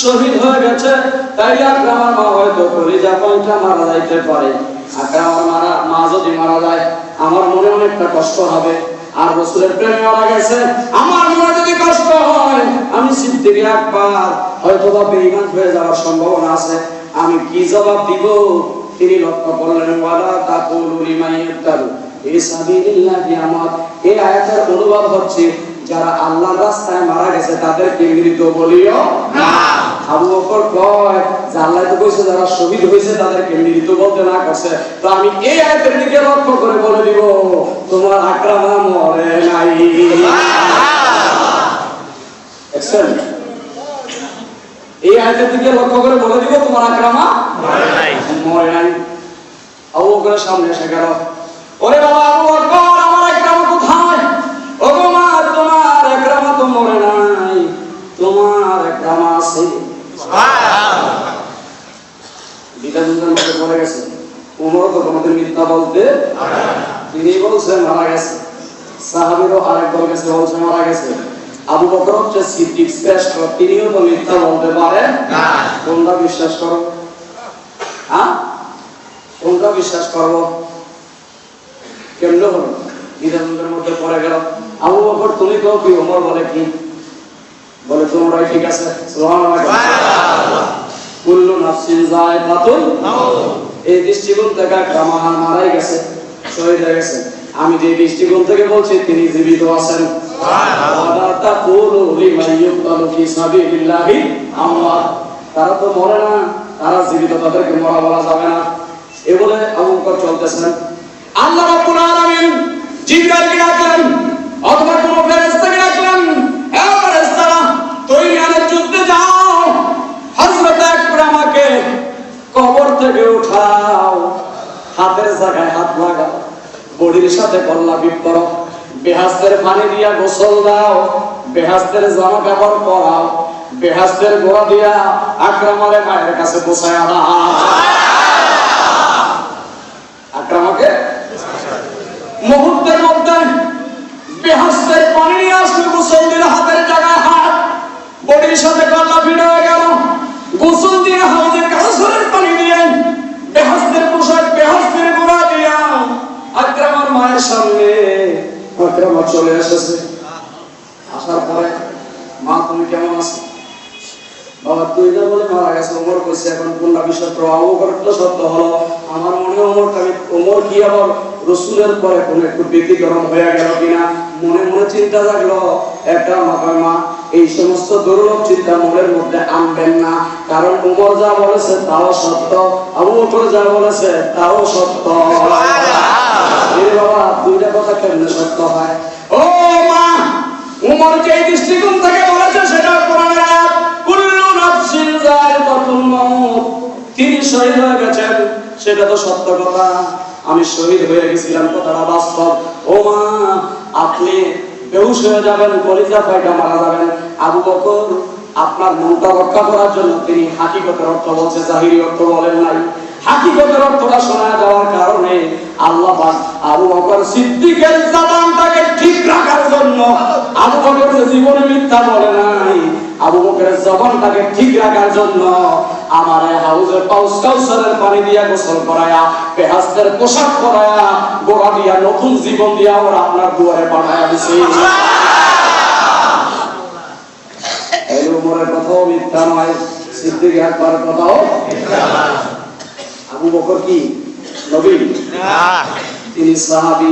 শহীদ হয়ে গেছে, তাই আকরামার মা হয়তো কলিজা কয়টা মারা যাইতে পারে। আকরামার মা যদি মারা যায় আমার মনে অনেকটা কষ্ট হবে, আর রাসূলের প্রেমে মারা গেছে আমার মনে যদি কষ্ট হয়, আমি সিদ্দিক আকবর হয়তো বা বেঈমান হয়ে যাওয়ার সম্ভাবনা আছে। আমি কি জবাব দিব? তিনি লক্ষ্য করলেন, ওয়ালা তাকুলু লিমান ইয়াক্তালু ফি সাবিলিল্লাহি আমওয়াত। এই আয়াতের অনুবাদ হচ্ছে যারা আল্লাহর রাস্তায় মারা গেছে তাদেরকে মৃত বলিও না। আবু বকর কয় যে আল্লাহ তো কইছে যারা শহীদ হয়েছে তাদেরকে মৃত বলতে না করছে, তো আমি এই আয়াতের দিকে লক্ষ্য করে বলে দিব তোমার আকরামা মরে নাই। এক্সেলেন্ট। এই আয়াতের দিকে লক্ষ্য করে বলে দিব তোমার আকরামা মরে নাই। আবু বকরের সামনে এসে গেল, ওরে বাবা আবু বকর, আমার আকরামা কোথায়? ওগো মা, তোমার আকরামা তো মরে নাই, তোমার আকরামা আছে। বিদানের মধ্যে পড়ে গেছে। ওমর তো তোমাদের মিথ্যা বলতে, তিনি বলছে মারা গেছে। সাহাবীরও আরেক দল গেছে বলছে মারা গেছে। আবু বকর হচ্ছে সিদ্দিক শ্রেষ্ঠ, তিনিও তো মিথ্যা বলতে পারে না। কোনটা বিশ্বাস করো? কোনটা বিশ্বাস করবো? কেমন হলো? বিদানের মধ্যে পড়ে গেল। আবু বকর তুমি কেউ কি? ওমর বলে কি? বলে তোমরাই ঠিক আছে। সুবহানাল্লাহ। কুল্লু নাফসিন যায়কাতুল মাউত। এই দৃষ্টিকোণ থেকে আকরামা মারাই গেছে, শহীদ হয়ে গেছে। আমি যে দৃষ্টিকোণ থেকে বলছি তিনি জীবিত আছেন। ওয়ালা তাকুলু লিমান ইউক্তালু ফি সাবিলিল্লাহি আমওয়াত। তারা তো মরে না, তারা জীবিত, তাদেরকে মরা বলা যাবে না। এ বলে আবু বকর চলতেছেন। আল্লাহ রাব্বুল আলামিন জিবরাইলকে ডাকলেন অথবা কোন ফেরেশতাকে ডাকলেন, হে ফেরেশতারা তৈরিয়ানের যুদ্ধে যাও, হযরত আকরামাকে কবর থেকে উঠাও, হাতের জায়গায় হাত লাগাও, বডির সাথে কল্লাবি করো, বেহেশতের পানি দিয়া গোসল দাও, বেহেশতের জামা কাপড় পরাও, বেহেশতের গোড়া দিয়া আকরামারে মায়ের কাছে পৌঁছায়া দাও। আকরামাকে মুহূর্তের মধ্যে বেহেশতের পানি নিয়ে আসলে গোসল দিলে হাতের জায়গায় হাত, বডির সাথে কল্লাবি হয়ে গেল, গোসল দিয়ে হাউজে কাউসারের পানি দিয়ে বেহেশতের পোশাক বেহেশতের গোড়া দিয়া আকরামার মায়ের সামনে আকরামা চলে এসেছে। আসার পরে মা তুমি কেমন আছো? বাবা তুই না বলে মারা গেছে। ওমর কইছে এখন কোনটা বিশ্বাস করো? আবু বকর তো সত্য হলো। আমার মনে ওমর কি আবার রাসূলের পরে কোন একটু ব্যতিক্রম হয়ে গেল কিনা মনে মনে চিন্তা জাগলো। একটা মা এই সমস্ত দুর্লভ চিন্তা মনের মধ্যে আনবেন না, কারণ ওমর যা বলেছে তাও সত্য, আবু বকর যা বলেছে তাও সত্য। এই বাবা দুইটা কথা কেমনে সত্য হয়? ও মা, ওমর যে দৃষ্টিকোণ থেকে বলেছে সেটা কোরআনের আয়াত, কুল্লু নাফসিন যায়কাতুল মাউত। তিনি শহীদ হয়ে গেছেন, সেটা তো সত্য কথা। আমি শহীদ হয়ে গেছিলাম, কথাটা বাস্তব। ও মা, আপনি বেহুশ হয়ে যাবেন, কলিজা ফাইটা মারা যাবেন। আবু বকর আপনার মনটা রক্ষা করার জন্য তিনি হাকিকতের অর্থ বলছে, জাহিরি অর্থ বলেন নাই। হাকিকতের অর্থটা শোনা যাওয়ার কারণে আল্লাহ পাক আবু বকর সিদ্দিকের জবানটাকে ঠিক রাখার জন্য, আবু বকর জীবনে মিথ্যা বলে নাই, আবু বকরের জবানটাকে ঠিক রাখার জন্য আমারে হাউজে কাউসারের পানি দিয়া গোসল করায়া, বেহেশতের পোশাক পরায়া, গোড়া দিয়া নতুন জীবন দিয়া ওরা আপনার দুয়ারে পাঠায়া দিছে। এই উমরের কথাও মিথ্যা নয়, সিদ্দিক আকবরের কথাও মিথ্যা নয়। আবু বকর কি নবী? তিনি সাহাবী।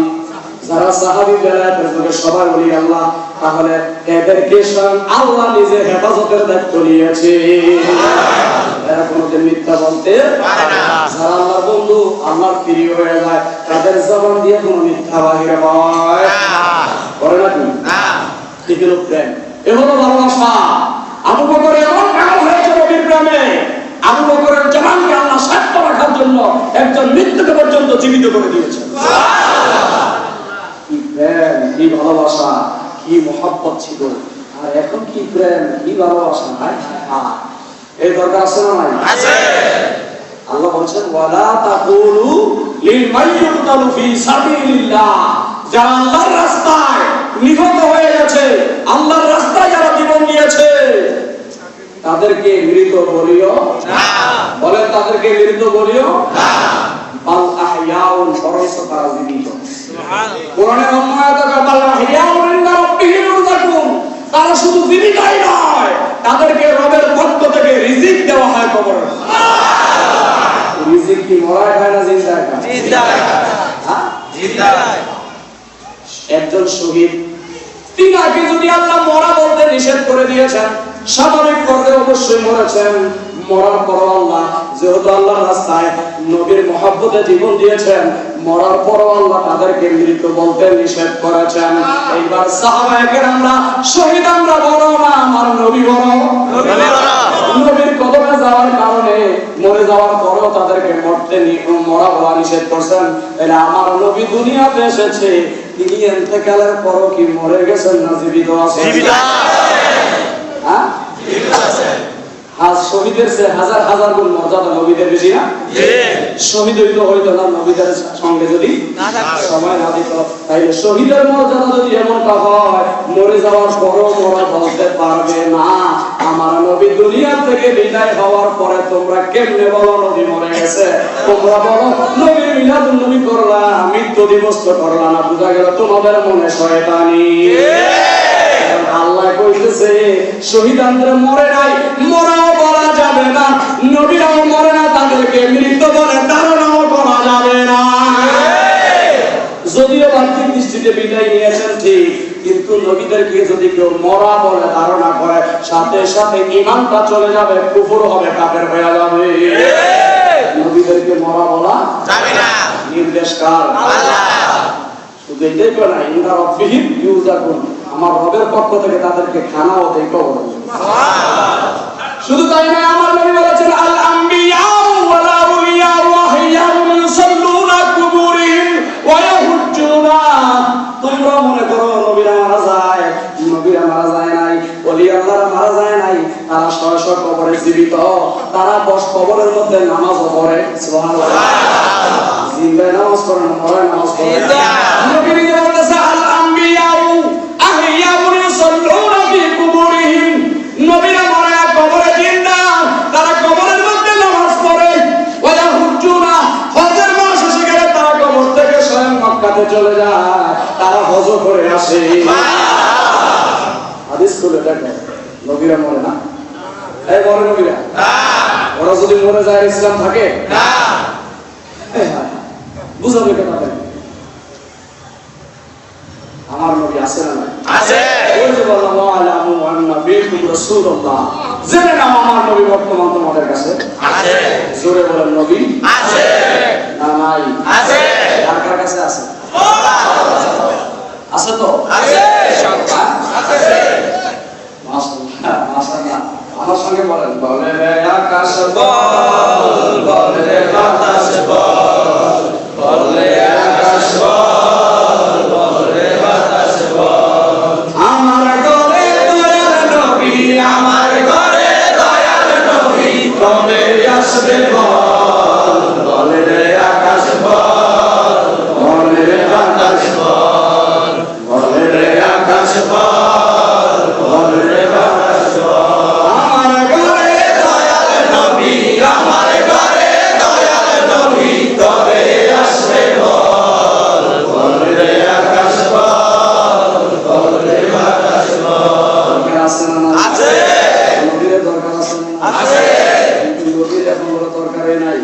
যারা সাহাবী বেলায়েতের যুগে সবাই বলি আল্লাহ, তাহলে এদেরকে স্বয়ং আল্লাহ নিজে হেফাজতের দায়িত্ব নিয়েছে। এরা কোনোদিন মিথ্যা বলতে পারে না। যারা আল্লাহর বন্ধু, আল্লাহর প্রিয় হয়ে যায়, তাদের জবান দিয়ে কোনো মিথ্যা বাহির হয় করে নাকি? ঠিক হলো প্রেম, এ হলো ভালোবাসা। আবু বকর এমন পাগল হয়েছে নবীর প্রেমে, আবু বকরের জবানকে আল্লাহ সাক্ষ্য রাখার জন্য একজন মৃত্যুকে পর্যন্ত জীবিত করে দিয়েছে। কি প্রেম, কি ভালোবাসা, কি মহব্বত ছিল। আর এখন কি প্রেম, কি ভালোবাসা। এই দরকার আছে না নাই? আছে। আল্লাহ বলছেন ওয়ালা তাকুলু লিমান ইউক্তালু ফি সাবিলিল্লাহ। যারা আল্লাহর রাস্তায় নিহত হয়ে গেছে, আল্লাহর রাস্তায় যারা জীবন দিয়েছে, তাদেরকে মৃত বলিও না। বলেন তাদেরকে মৃত বলিও না। বাল আহইয়াউন, বরং তারা জীবিত। কোরআনের অন্য আয়াতে বাল আহইয়াউন ইনদা রাব্বিহিম ইরযাকুন, তারা শুধু জীবিতই নয়, তাদেরকে রবের পক্ষ থেকে রিজিক দেওয়া হয় কবরে। রিজিক কি মরা খায় না জিন্দা খায়? জিন্দা খায়। জিন্দা। একজন শহীদ, তিনাকে যদি আল্লাহ মরা বলতে নিষেধ করে দিয়েছেন, স্বাভাবিক পর্বে অবশ্যই মরেছেন। মরার পর আল্লাহ যেহেতু আল্লাহর রাস্তায় নবীর মহব্বতে জীবন দিয়েছেন, মরার পর আল্লাহ তাদেরকে মৃত বলতে নিষেধ করেছেন। এইবার সাহাবায়ে কেরামরা শহীদ আমরা বড় না, আমার নবী বড়। নবীর কদমে যাওয়ার কারণে মরে যাওয়ার পরেও তাদেরকে মরা বলা নিষেধ করছেন। তাহলে আমার নবী দুনিয়াতে এসেছে, তিনি ইন্তেকালের পরও কি মরে গেছেন না জীবিত আছেন? হ্যাঁ, আজ শহীদের চেয়ে হাজার হাজার গুণ মর্যাদা নবীদের বেশি না? শহীদ হইতো না নবীদের সঙ্গে যদি সময় না দিত। তাইলে শহীদের মর্যাদা যদি এমনটা হয়, মরে যাওয়ার পরও মোরা বলতে পারবে না আমার নবী দুনিয়া থেকে বিদায় হওয়ার পরে তোমরা কেমনে বলো নবী মরে গেছে? তোমরা বলো নবী মিলাদুন নবী করলা, মৃত্যু দিবস করলা না, বুঝা গেল তোমাদের মনে শয়তানি। আল্লাহ কইতেছে শহীদানরা মরে নাই, মরাও বলা যাবে না, নবীরাও মরে না, তাদেরকে মৃত বলে ধারণাও করা যাবে না। যদিও বাহ্যিক দৃষ্টিতে বিদায় নিয়েছেন ঠিক, কিন্তু নবীদেরকে যদি কেউ মরা বলে ধারণা করে, সাথে সাথে ঈমানটা চলে যাবে, কুফর হবে, কাফের হয়ে যাবে। নবীদেরকে মরা বলা যাবে না, নির্দেশ কার? আল্লাহ। শুধু এটাই বলে না, ইনদা রাব্বিহিম ইরযাকুন, আমার রবের পক্ষ থেকে তাদেরকে খানাও দেয় কবর। শুধু তাই নয়, আমার নবী বলেছেন আল আম্বিয়া ওয়াল আউলিয়া ওয়া আহইয়াউন ইউসাল্লুনা কুবুরিহিম ওয়া ইয়াহুজ্জুনা। তোমরা মনে করো নবীরা মারা যায়, নবীরা মারা যায় নাই, ওলি আল্লাহরা মারা যায় নাই, তারা শত কবরে জীবিত, তারা কবরের মধ্যে নামাজও পড়ে। সুবহানাল্লাহ। জিন্দা নামাজ পড়ে না, মরা নামাজ পড়ে। নবী বলেছেন আল আম্বিয়া আহইয়াউন ইউসাল্লুনা ফি কুবুরিহিম, নবীরা মরা কবরে জিন্দা, তারা কবরের মধ্যে নামাজ পড়ে। ওয়া ইয়াহুজ্জুনা, হজের মাস এসে গেলে তারা কবর থেকে স্বয়ং মক্কাতে চলে যায়, তারা হজ করে আসে। হাদিস খুলে দেখো, নবীরা মরে না। এই মরে নবীরা? ওরা যদি মরে যায় ইসলাম থাকে না? বুঝাবে কথা। আমার নবী আছে না? আছে। ওই যে বললাম ওয়ালামু আন্না ফীকুম রাসূলুল্লাহ, জেনে নাও আমার নবী বর্তমান তোমাদের কাছে আছে। জোরে বলেন নবী আছে না নাই? আছে। কার কার কাছে আছে? আছে তো? আছে। আছে। মাশাআল্লাহ, মাশাআল্লাহ। আমার সঙ্গে বলেন, বলে রে আকাশ বল, বলে রে বাতাস বল, বলে আকাশ বল, বলে বাতাস বল, আমার ঘরে দয়াল নবী, আমার ঘরে দয়াল নবী কবে আসবে বল, বলে রে আকাশ বল, বলে রে বাতাস বল, বলে রে আকাশ বল, বলে রে বাতাস বল, আমার ঘরে দয়াল নবী, আমার ঘরে দয়াল নবী কবে আসবে বল, বলে রে আকাশ বল, বলে রে বাতাস বল। আছে না? আছে। নবীর দরকার আছে না? আছে। কিন্তু নবীর এখন বড় দরকারই নাই।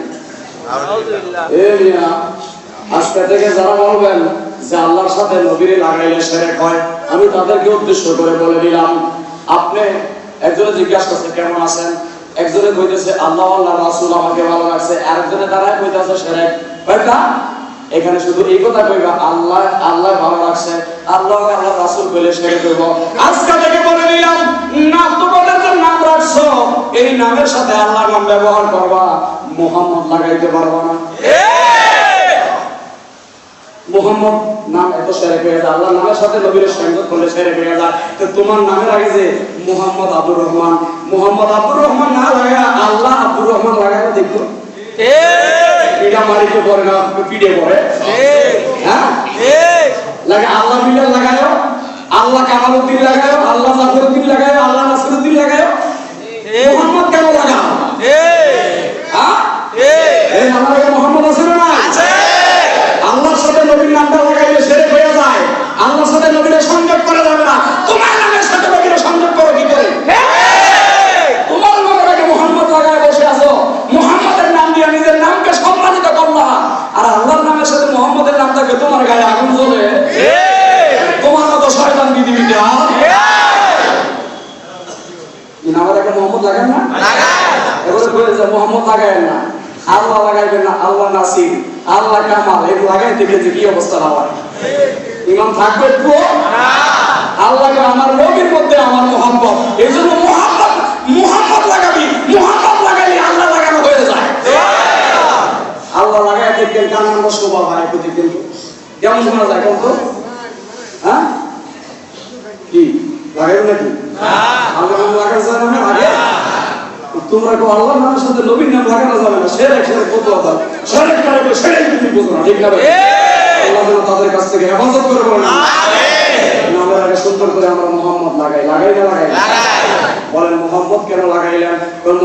আলহামদুলিল্লাহ। এই মিয়া, আজকে থেকে যারা বলবেন যে আল্লাহর সাথে নবীরে লাগাইলে শিরক হয়, আমি তাদেরকে উদ্দেশ্য করে বলে দিলাম, আপনি একজনে জিজ্ঞাসা করছে কেমন আছেন, একজনে কইতেছে আল্লাহ আল্লাহ রাসূল আমাকে ভালো লাগছে, আরেকজনে দাঁড়ায় কইতাছে শিরক। কয়টা? এখানে শুধু এই কথা কইবা আল্লাহ আল্লাহ ভালো লাগছে, আল্লাহ আল্লাহ রাসূল কইলে শিরক হইব। আজকে থেকে বলে দিলাম, নাম তোমাদের যে নাম রাখছো, এই নামের সাথে আল্লাহর নাম ব্যবহার করবা, মুহাম্মদ লাগাইতে পারবা না। মুহাম্মদ নাম এত শিরক হয়ে যায়, আল্লাহর নামের সাথে নবীর সংযোগ করলে শিরক হয়ে যায়। তো তোমার নামের আগে যে মুহাম্মদ আব্দুর রহমান, মুহাম্মদ আব্দুর রহমান না লাগায় আল্লাহ আব্দুর রহমান লাগায় দেখো, এটা মারিতে পড়ে না, পিঠে পড়ে। হ্যাঁ, লাগে আল্লাহ মিলাদ লাগায়, আল্লাহ কামালউদ্দিন লাগায়, আল্লাহ জাফরউদ্দিন লাগায়, আল্লাহ নাসিরউদ্দিন লাগায়। এই নামের আগে মোহাম্মদ আছে না? আল্লাহর সাথে নবীর নামটা লাগাইলে শিরক হয়ে যায়। আল্লাহর সাথে নবীর সংযোগ করা যাবে না। তোমার নামের সাথে নবীর সংযোগ করো কি করে? তোমার নামের আগে মোহাম্মদ লাগায় বসে আছো, মোহাম্মদের নাম দিয়ে নিজের নামকে সম্মানিত করলা, আর আল্লাহর নামের সাথে মোহাম্মদের নামটাকে তোমার গায়ে আগুন জ্বলে। তোমার মতো শয়তান পৃথিবীতে নামের আগে মোহাম্মদ লাগান না, এবারে বলে যে মোহাম্মদ লাগায় না, আল্লাহ লাগাইবেন না, আল্লাহ নাসির, আল্লাহ কামাল, এগুলো লাগাই দেখে যে কি অবস্থা হয়। ইমাম থাকবে তো আল্লাহকে আমার নবীর মধ্যে আমার মোহাম্মদ, এই জন্য মোহাম্মদ মোহাম্মদ লাগাবি, মোহাম্মদ লাগাইলে আল্লাহ লাগানো হয়ে যায়। আল্লাহ লাগাই দেখবেন কার নাম শোভা হয়, দেখবেন কেমন শোনা যায় কত? হ্যাঁ কি লাগাইবেন নাকি? আল্লাহ নাম লাগানো যায় না আগে? তোমরা কেউ আল্লাহর নামের সাথে নবীর নাম লাগানো যাবে না, সেরে একসাথে কত কথা সেরে কারণে সেরে তুমি বুঝো না, ঠিক না? আল্লাহ যেন তাদের কাছ থেকে হেফাজত করে বলেন নামের আগে সুন্দর করে আমরা মোহাম্মদ লাগাই, লাগাই না লাগাই? বলেন মোহাম্মদ কেন লাগাইলাম?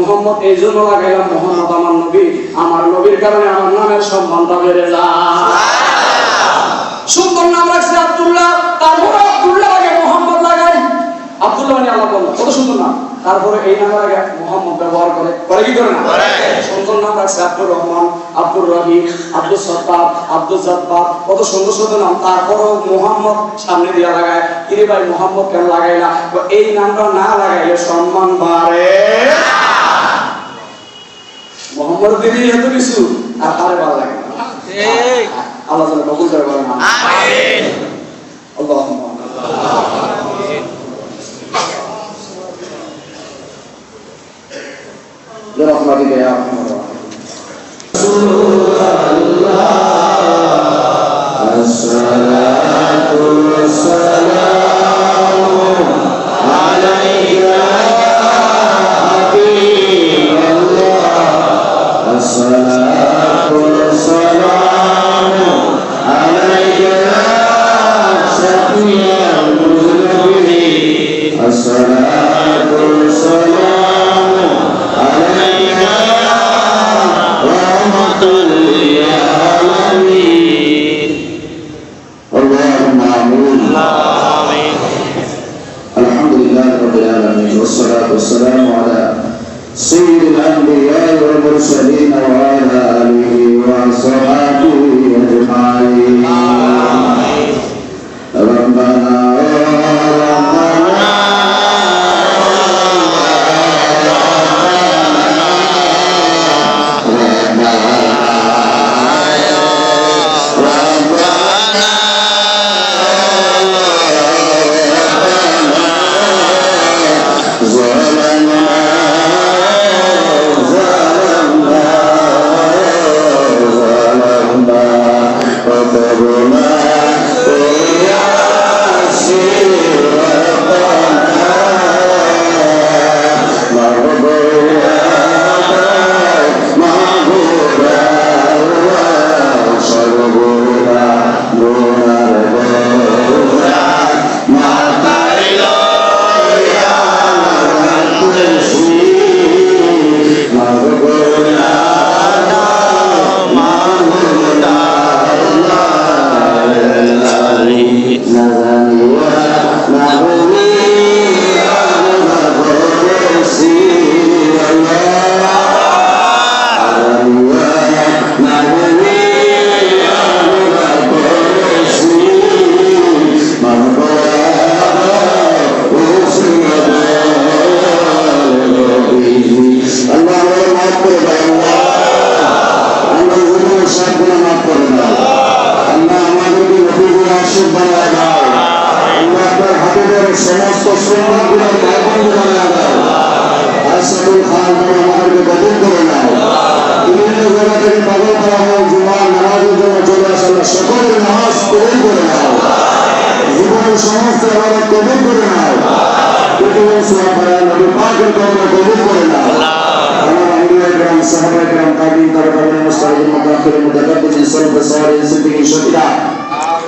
মোহাম্মদ এই জন্য লাগাইলাম, মোহাম্মদ আমার নবী, আমার নবীর কারণে আমার নামের সম্মানটা বেড়ে যায়। সুন্দর নাম রাখছে আব্দুল্লাহ, তারপরে আব্দুল্লাহ আগে মোহাম্মদ লাগাই। আব্দুল্লাহ মানে আল্লাহ বলল, কত সুন্দর নাম। তারপরে এই নামের আগে মোহাম্মদ ব্যবহার করে, করে কি করে না? সুন্দর নাম রাখছে আব্দুর রহমান, আব্দুর রহিম, আব্দুল সত্তার, আব্দুল জব্বার, কত সুন্দর সুন্দর নাম। তারপরেও মোহাম্মদ সামনে দিয়ে লাগায়। কিরে ভাই মোহাম্মদ কেন লাগাইলা? এই নামটা না লাগাইলে সম্মান বাড়ে। মোহাম্মদ দিদি এত কিছু আর তারে ভালো লাগে না। আল্লাহ যেন কবুল করে বলেন আমিন। আল্লাহুম্মা برحمتك يا ارحم الراحمين. الصلاة والسلام عليك يا حبيب الله. الصلاة والسلام عليك يا شفيع المذنبين. الصلاة والسلام عليك يا رحمة للعالمين. اللهم آمين. الحمد لله رب العالمين والصلاة والسلام على سيد الأنبياء والمرسلين وعلى آله وصحبه أجمعين. ربنا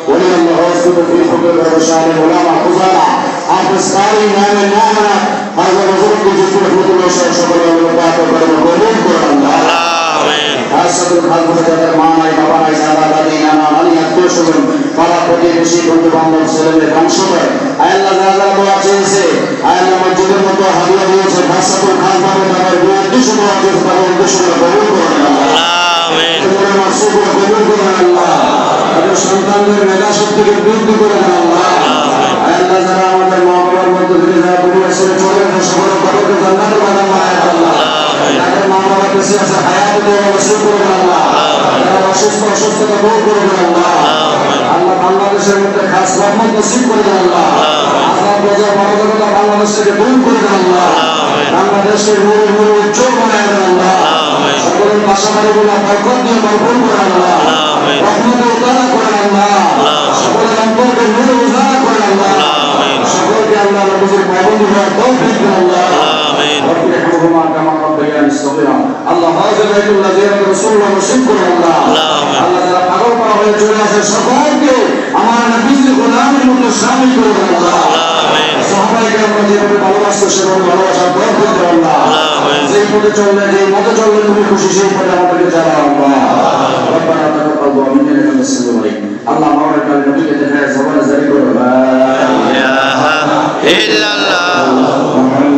ولي الله واسكت في حكم الرشاد ولا محفوظا হাফেজ কারি নামে নামা হাজার হাজার কোটি ফুটবল সকলে অনুপাত করে কবুল করুন আল্লাহ আমিন আসাদুল খালপুরে যাদের মা নাই বাবা নাই দাদা দাদি নানা নানি আত্মীয় স্বজন পাড়া প্রতিবেশী বন্ধু বান্ধব ছেলেমেয়ে বংশধর আল্লাহ যারা দোয়া চেয়েছে আল্লাহ মসজিদের মতো হাদিয়া দিয়েছে আসাদুল খালপুরে তাদের উদ্দেশ্য তাদের উদ্দেশ্য কবুল করুন আল্লাহ আমিন তোমার মাসুদ কবুল করুন আল্লাহ তাদের সন্তানদের মেধা শক্তিকে বৃদ্ধি করুন আল্লাহ আল্লাহ যারা আমাদের মা বাবার মধ্যে থেকে যারা দুনিয়া ছেড়ে চলে গেছে সকলের কবরকে জান্নাতের বাগান বানায় আল্লাহ যাদের মা বাবা বেঁচে আছে হায়াত দেওয়া নসিব করুন আল্লাহ যারা অসুস্থতা দূর করুন আল্লাহ আল্লাহ বাংলাদেশের মধ্যে খাস রহমত নসিব করে দেন আল্লাহ আল্লাহ গজব মর্যাদা বাংলাদেশ থেকে দূর করে দেন আল্লাহ বাংলাদেশের নূরে নূরে উজ্জ্বল বানায় দেন আল্লাহ সকলের পাশাপাশিগুলো বরকত দিয়ে ভরপুর করে আল্লাহ রহমতে উদারা করে আল্লাহ সকলের অন্তরকে নূরে উজালা করে আল্লাহ সকলকে আল্লাহ নবীর পাবন্দি হওয়ার তৌফিক দেন আল্লাহ رب ارحمهما كما ربياني صغيرا الله هذا بيت الله زيارة رسول الله نصيب করে আল্লাহ আল্লাহ যারা পাগল পাওয়া হয়ে চলে আসে সকলকে আমার নবীর গোলামের মধ্যে শামিল করে দেন আল্লাহ সাহাবায়ে কেরাম যেভাবে ভালোবাসতো সেভাবে ভালোবাসার তৌফিক দেন আল্লাহ যেই পথে চললে যেই মতে চললে তুমি খুশি সেই পথে আমাদেরকে চালাও আল্লাহ ربنا تقبل منا انك انت السميع العليم اللهم بارك على نبيك تهيئ زمان زريق لا ইলাহা ইল্লাল্লাহ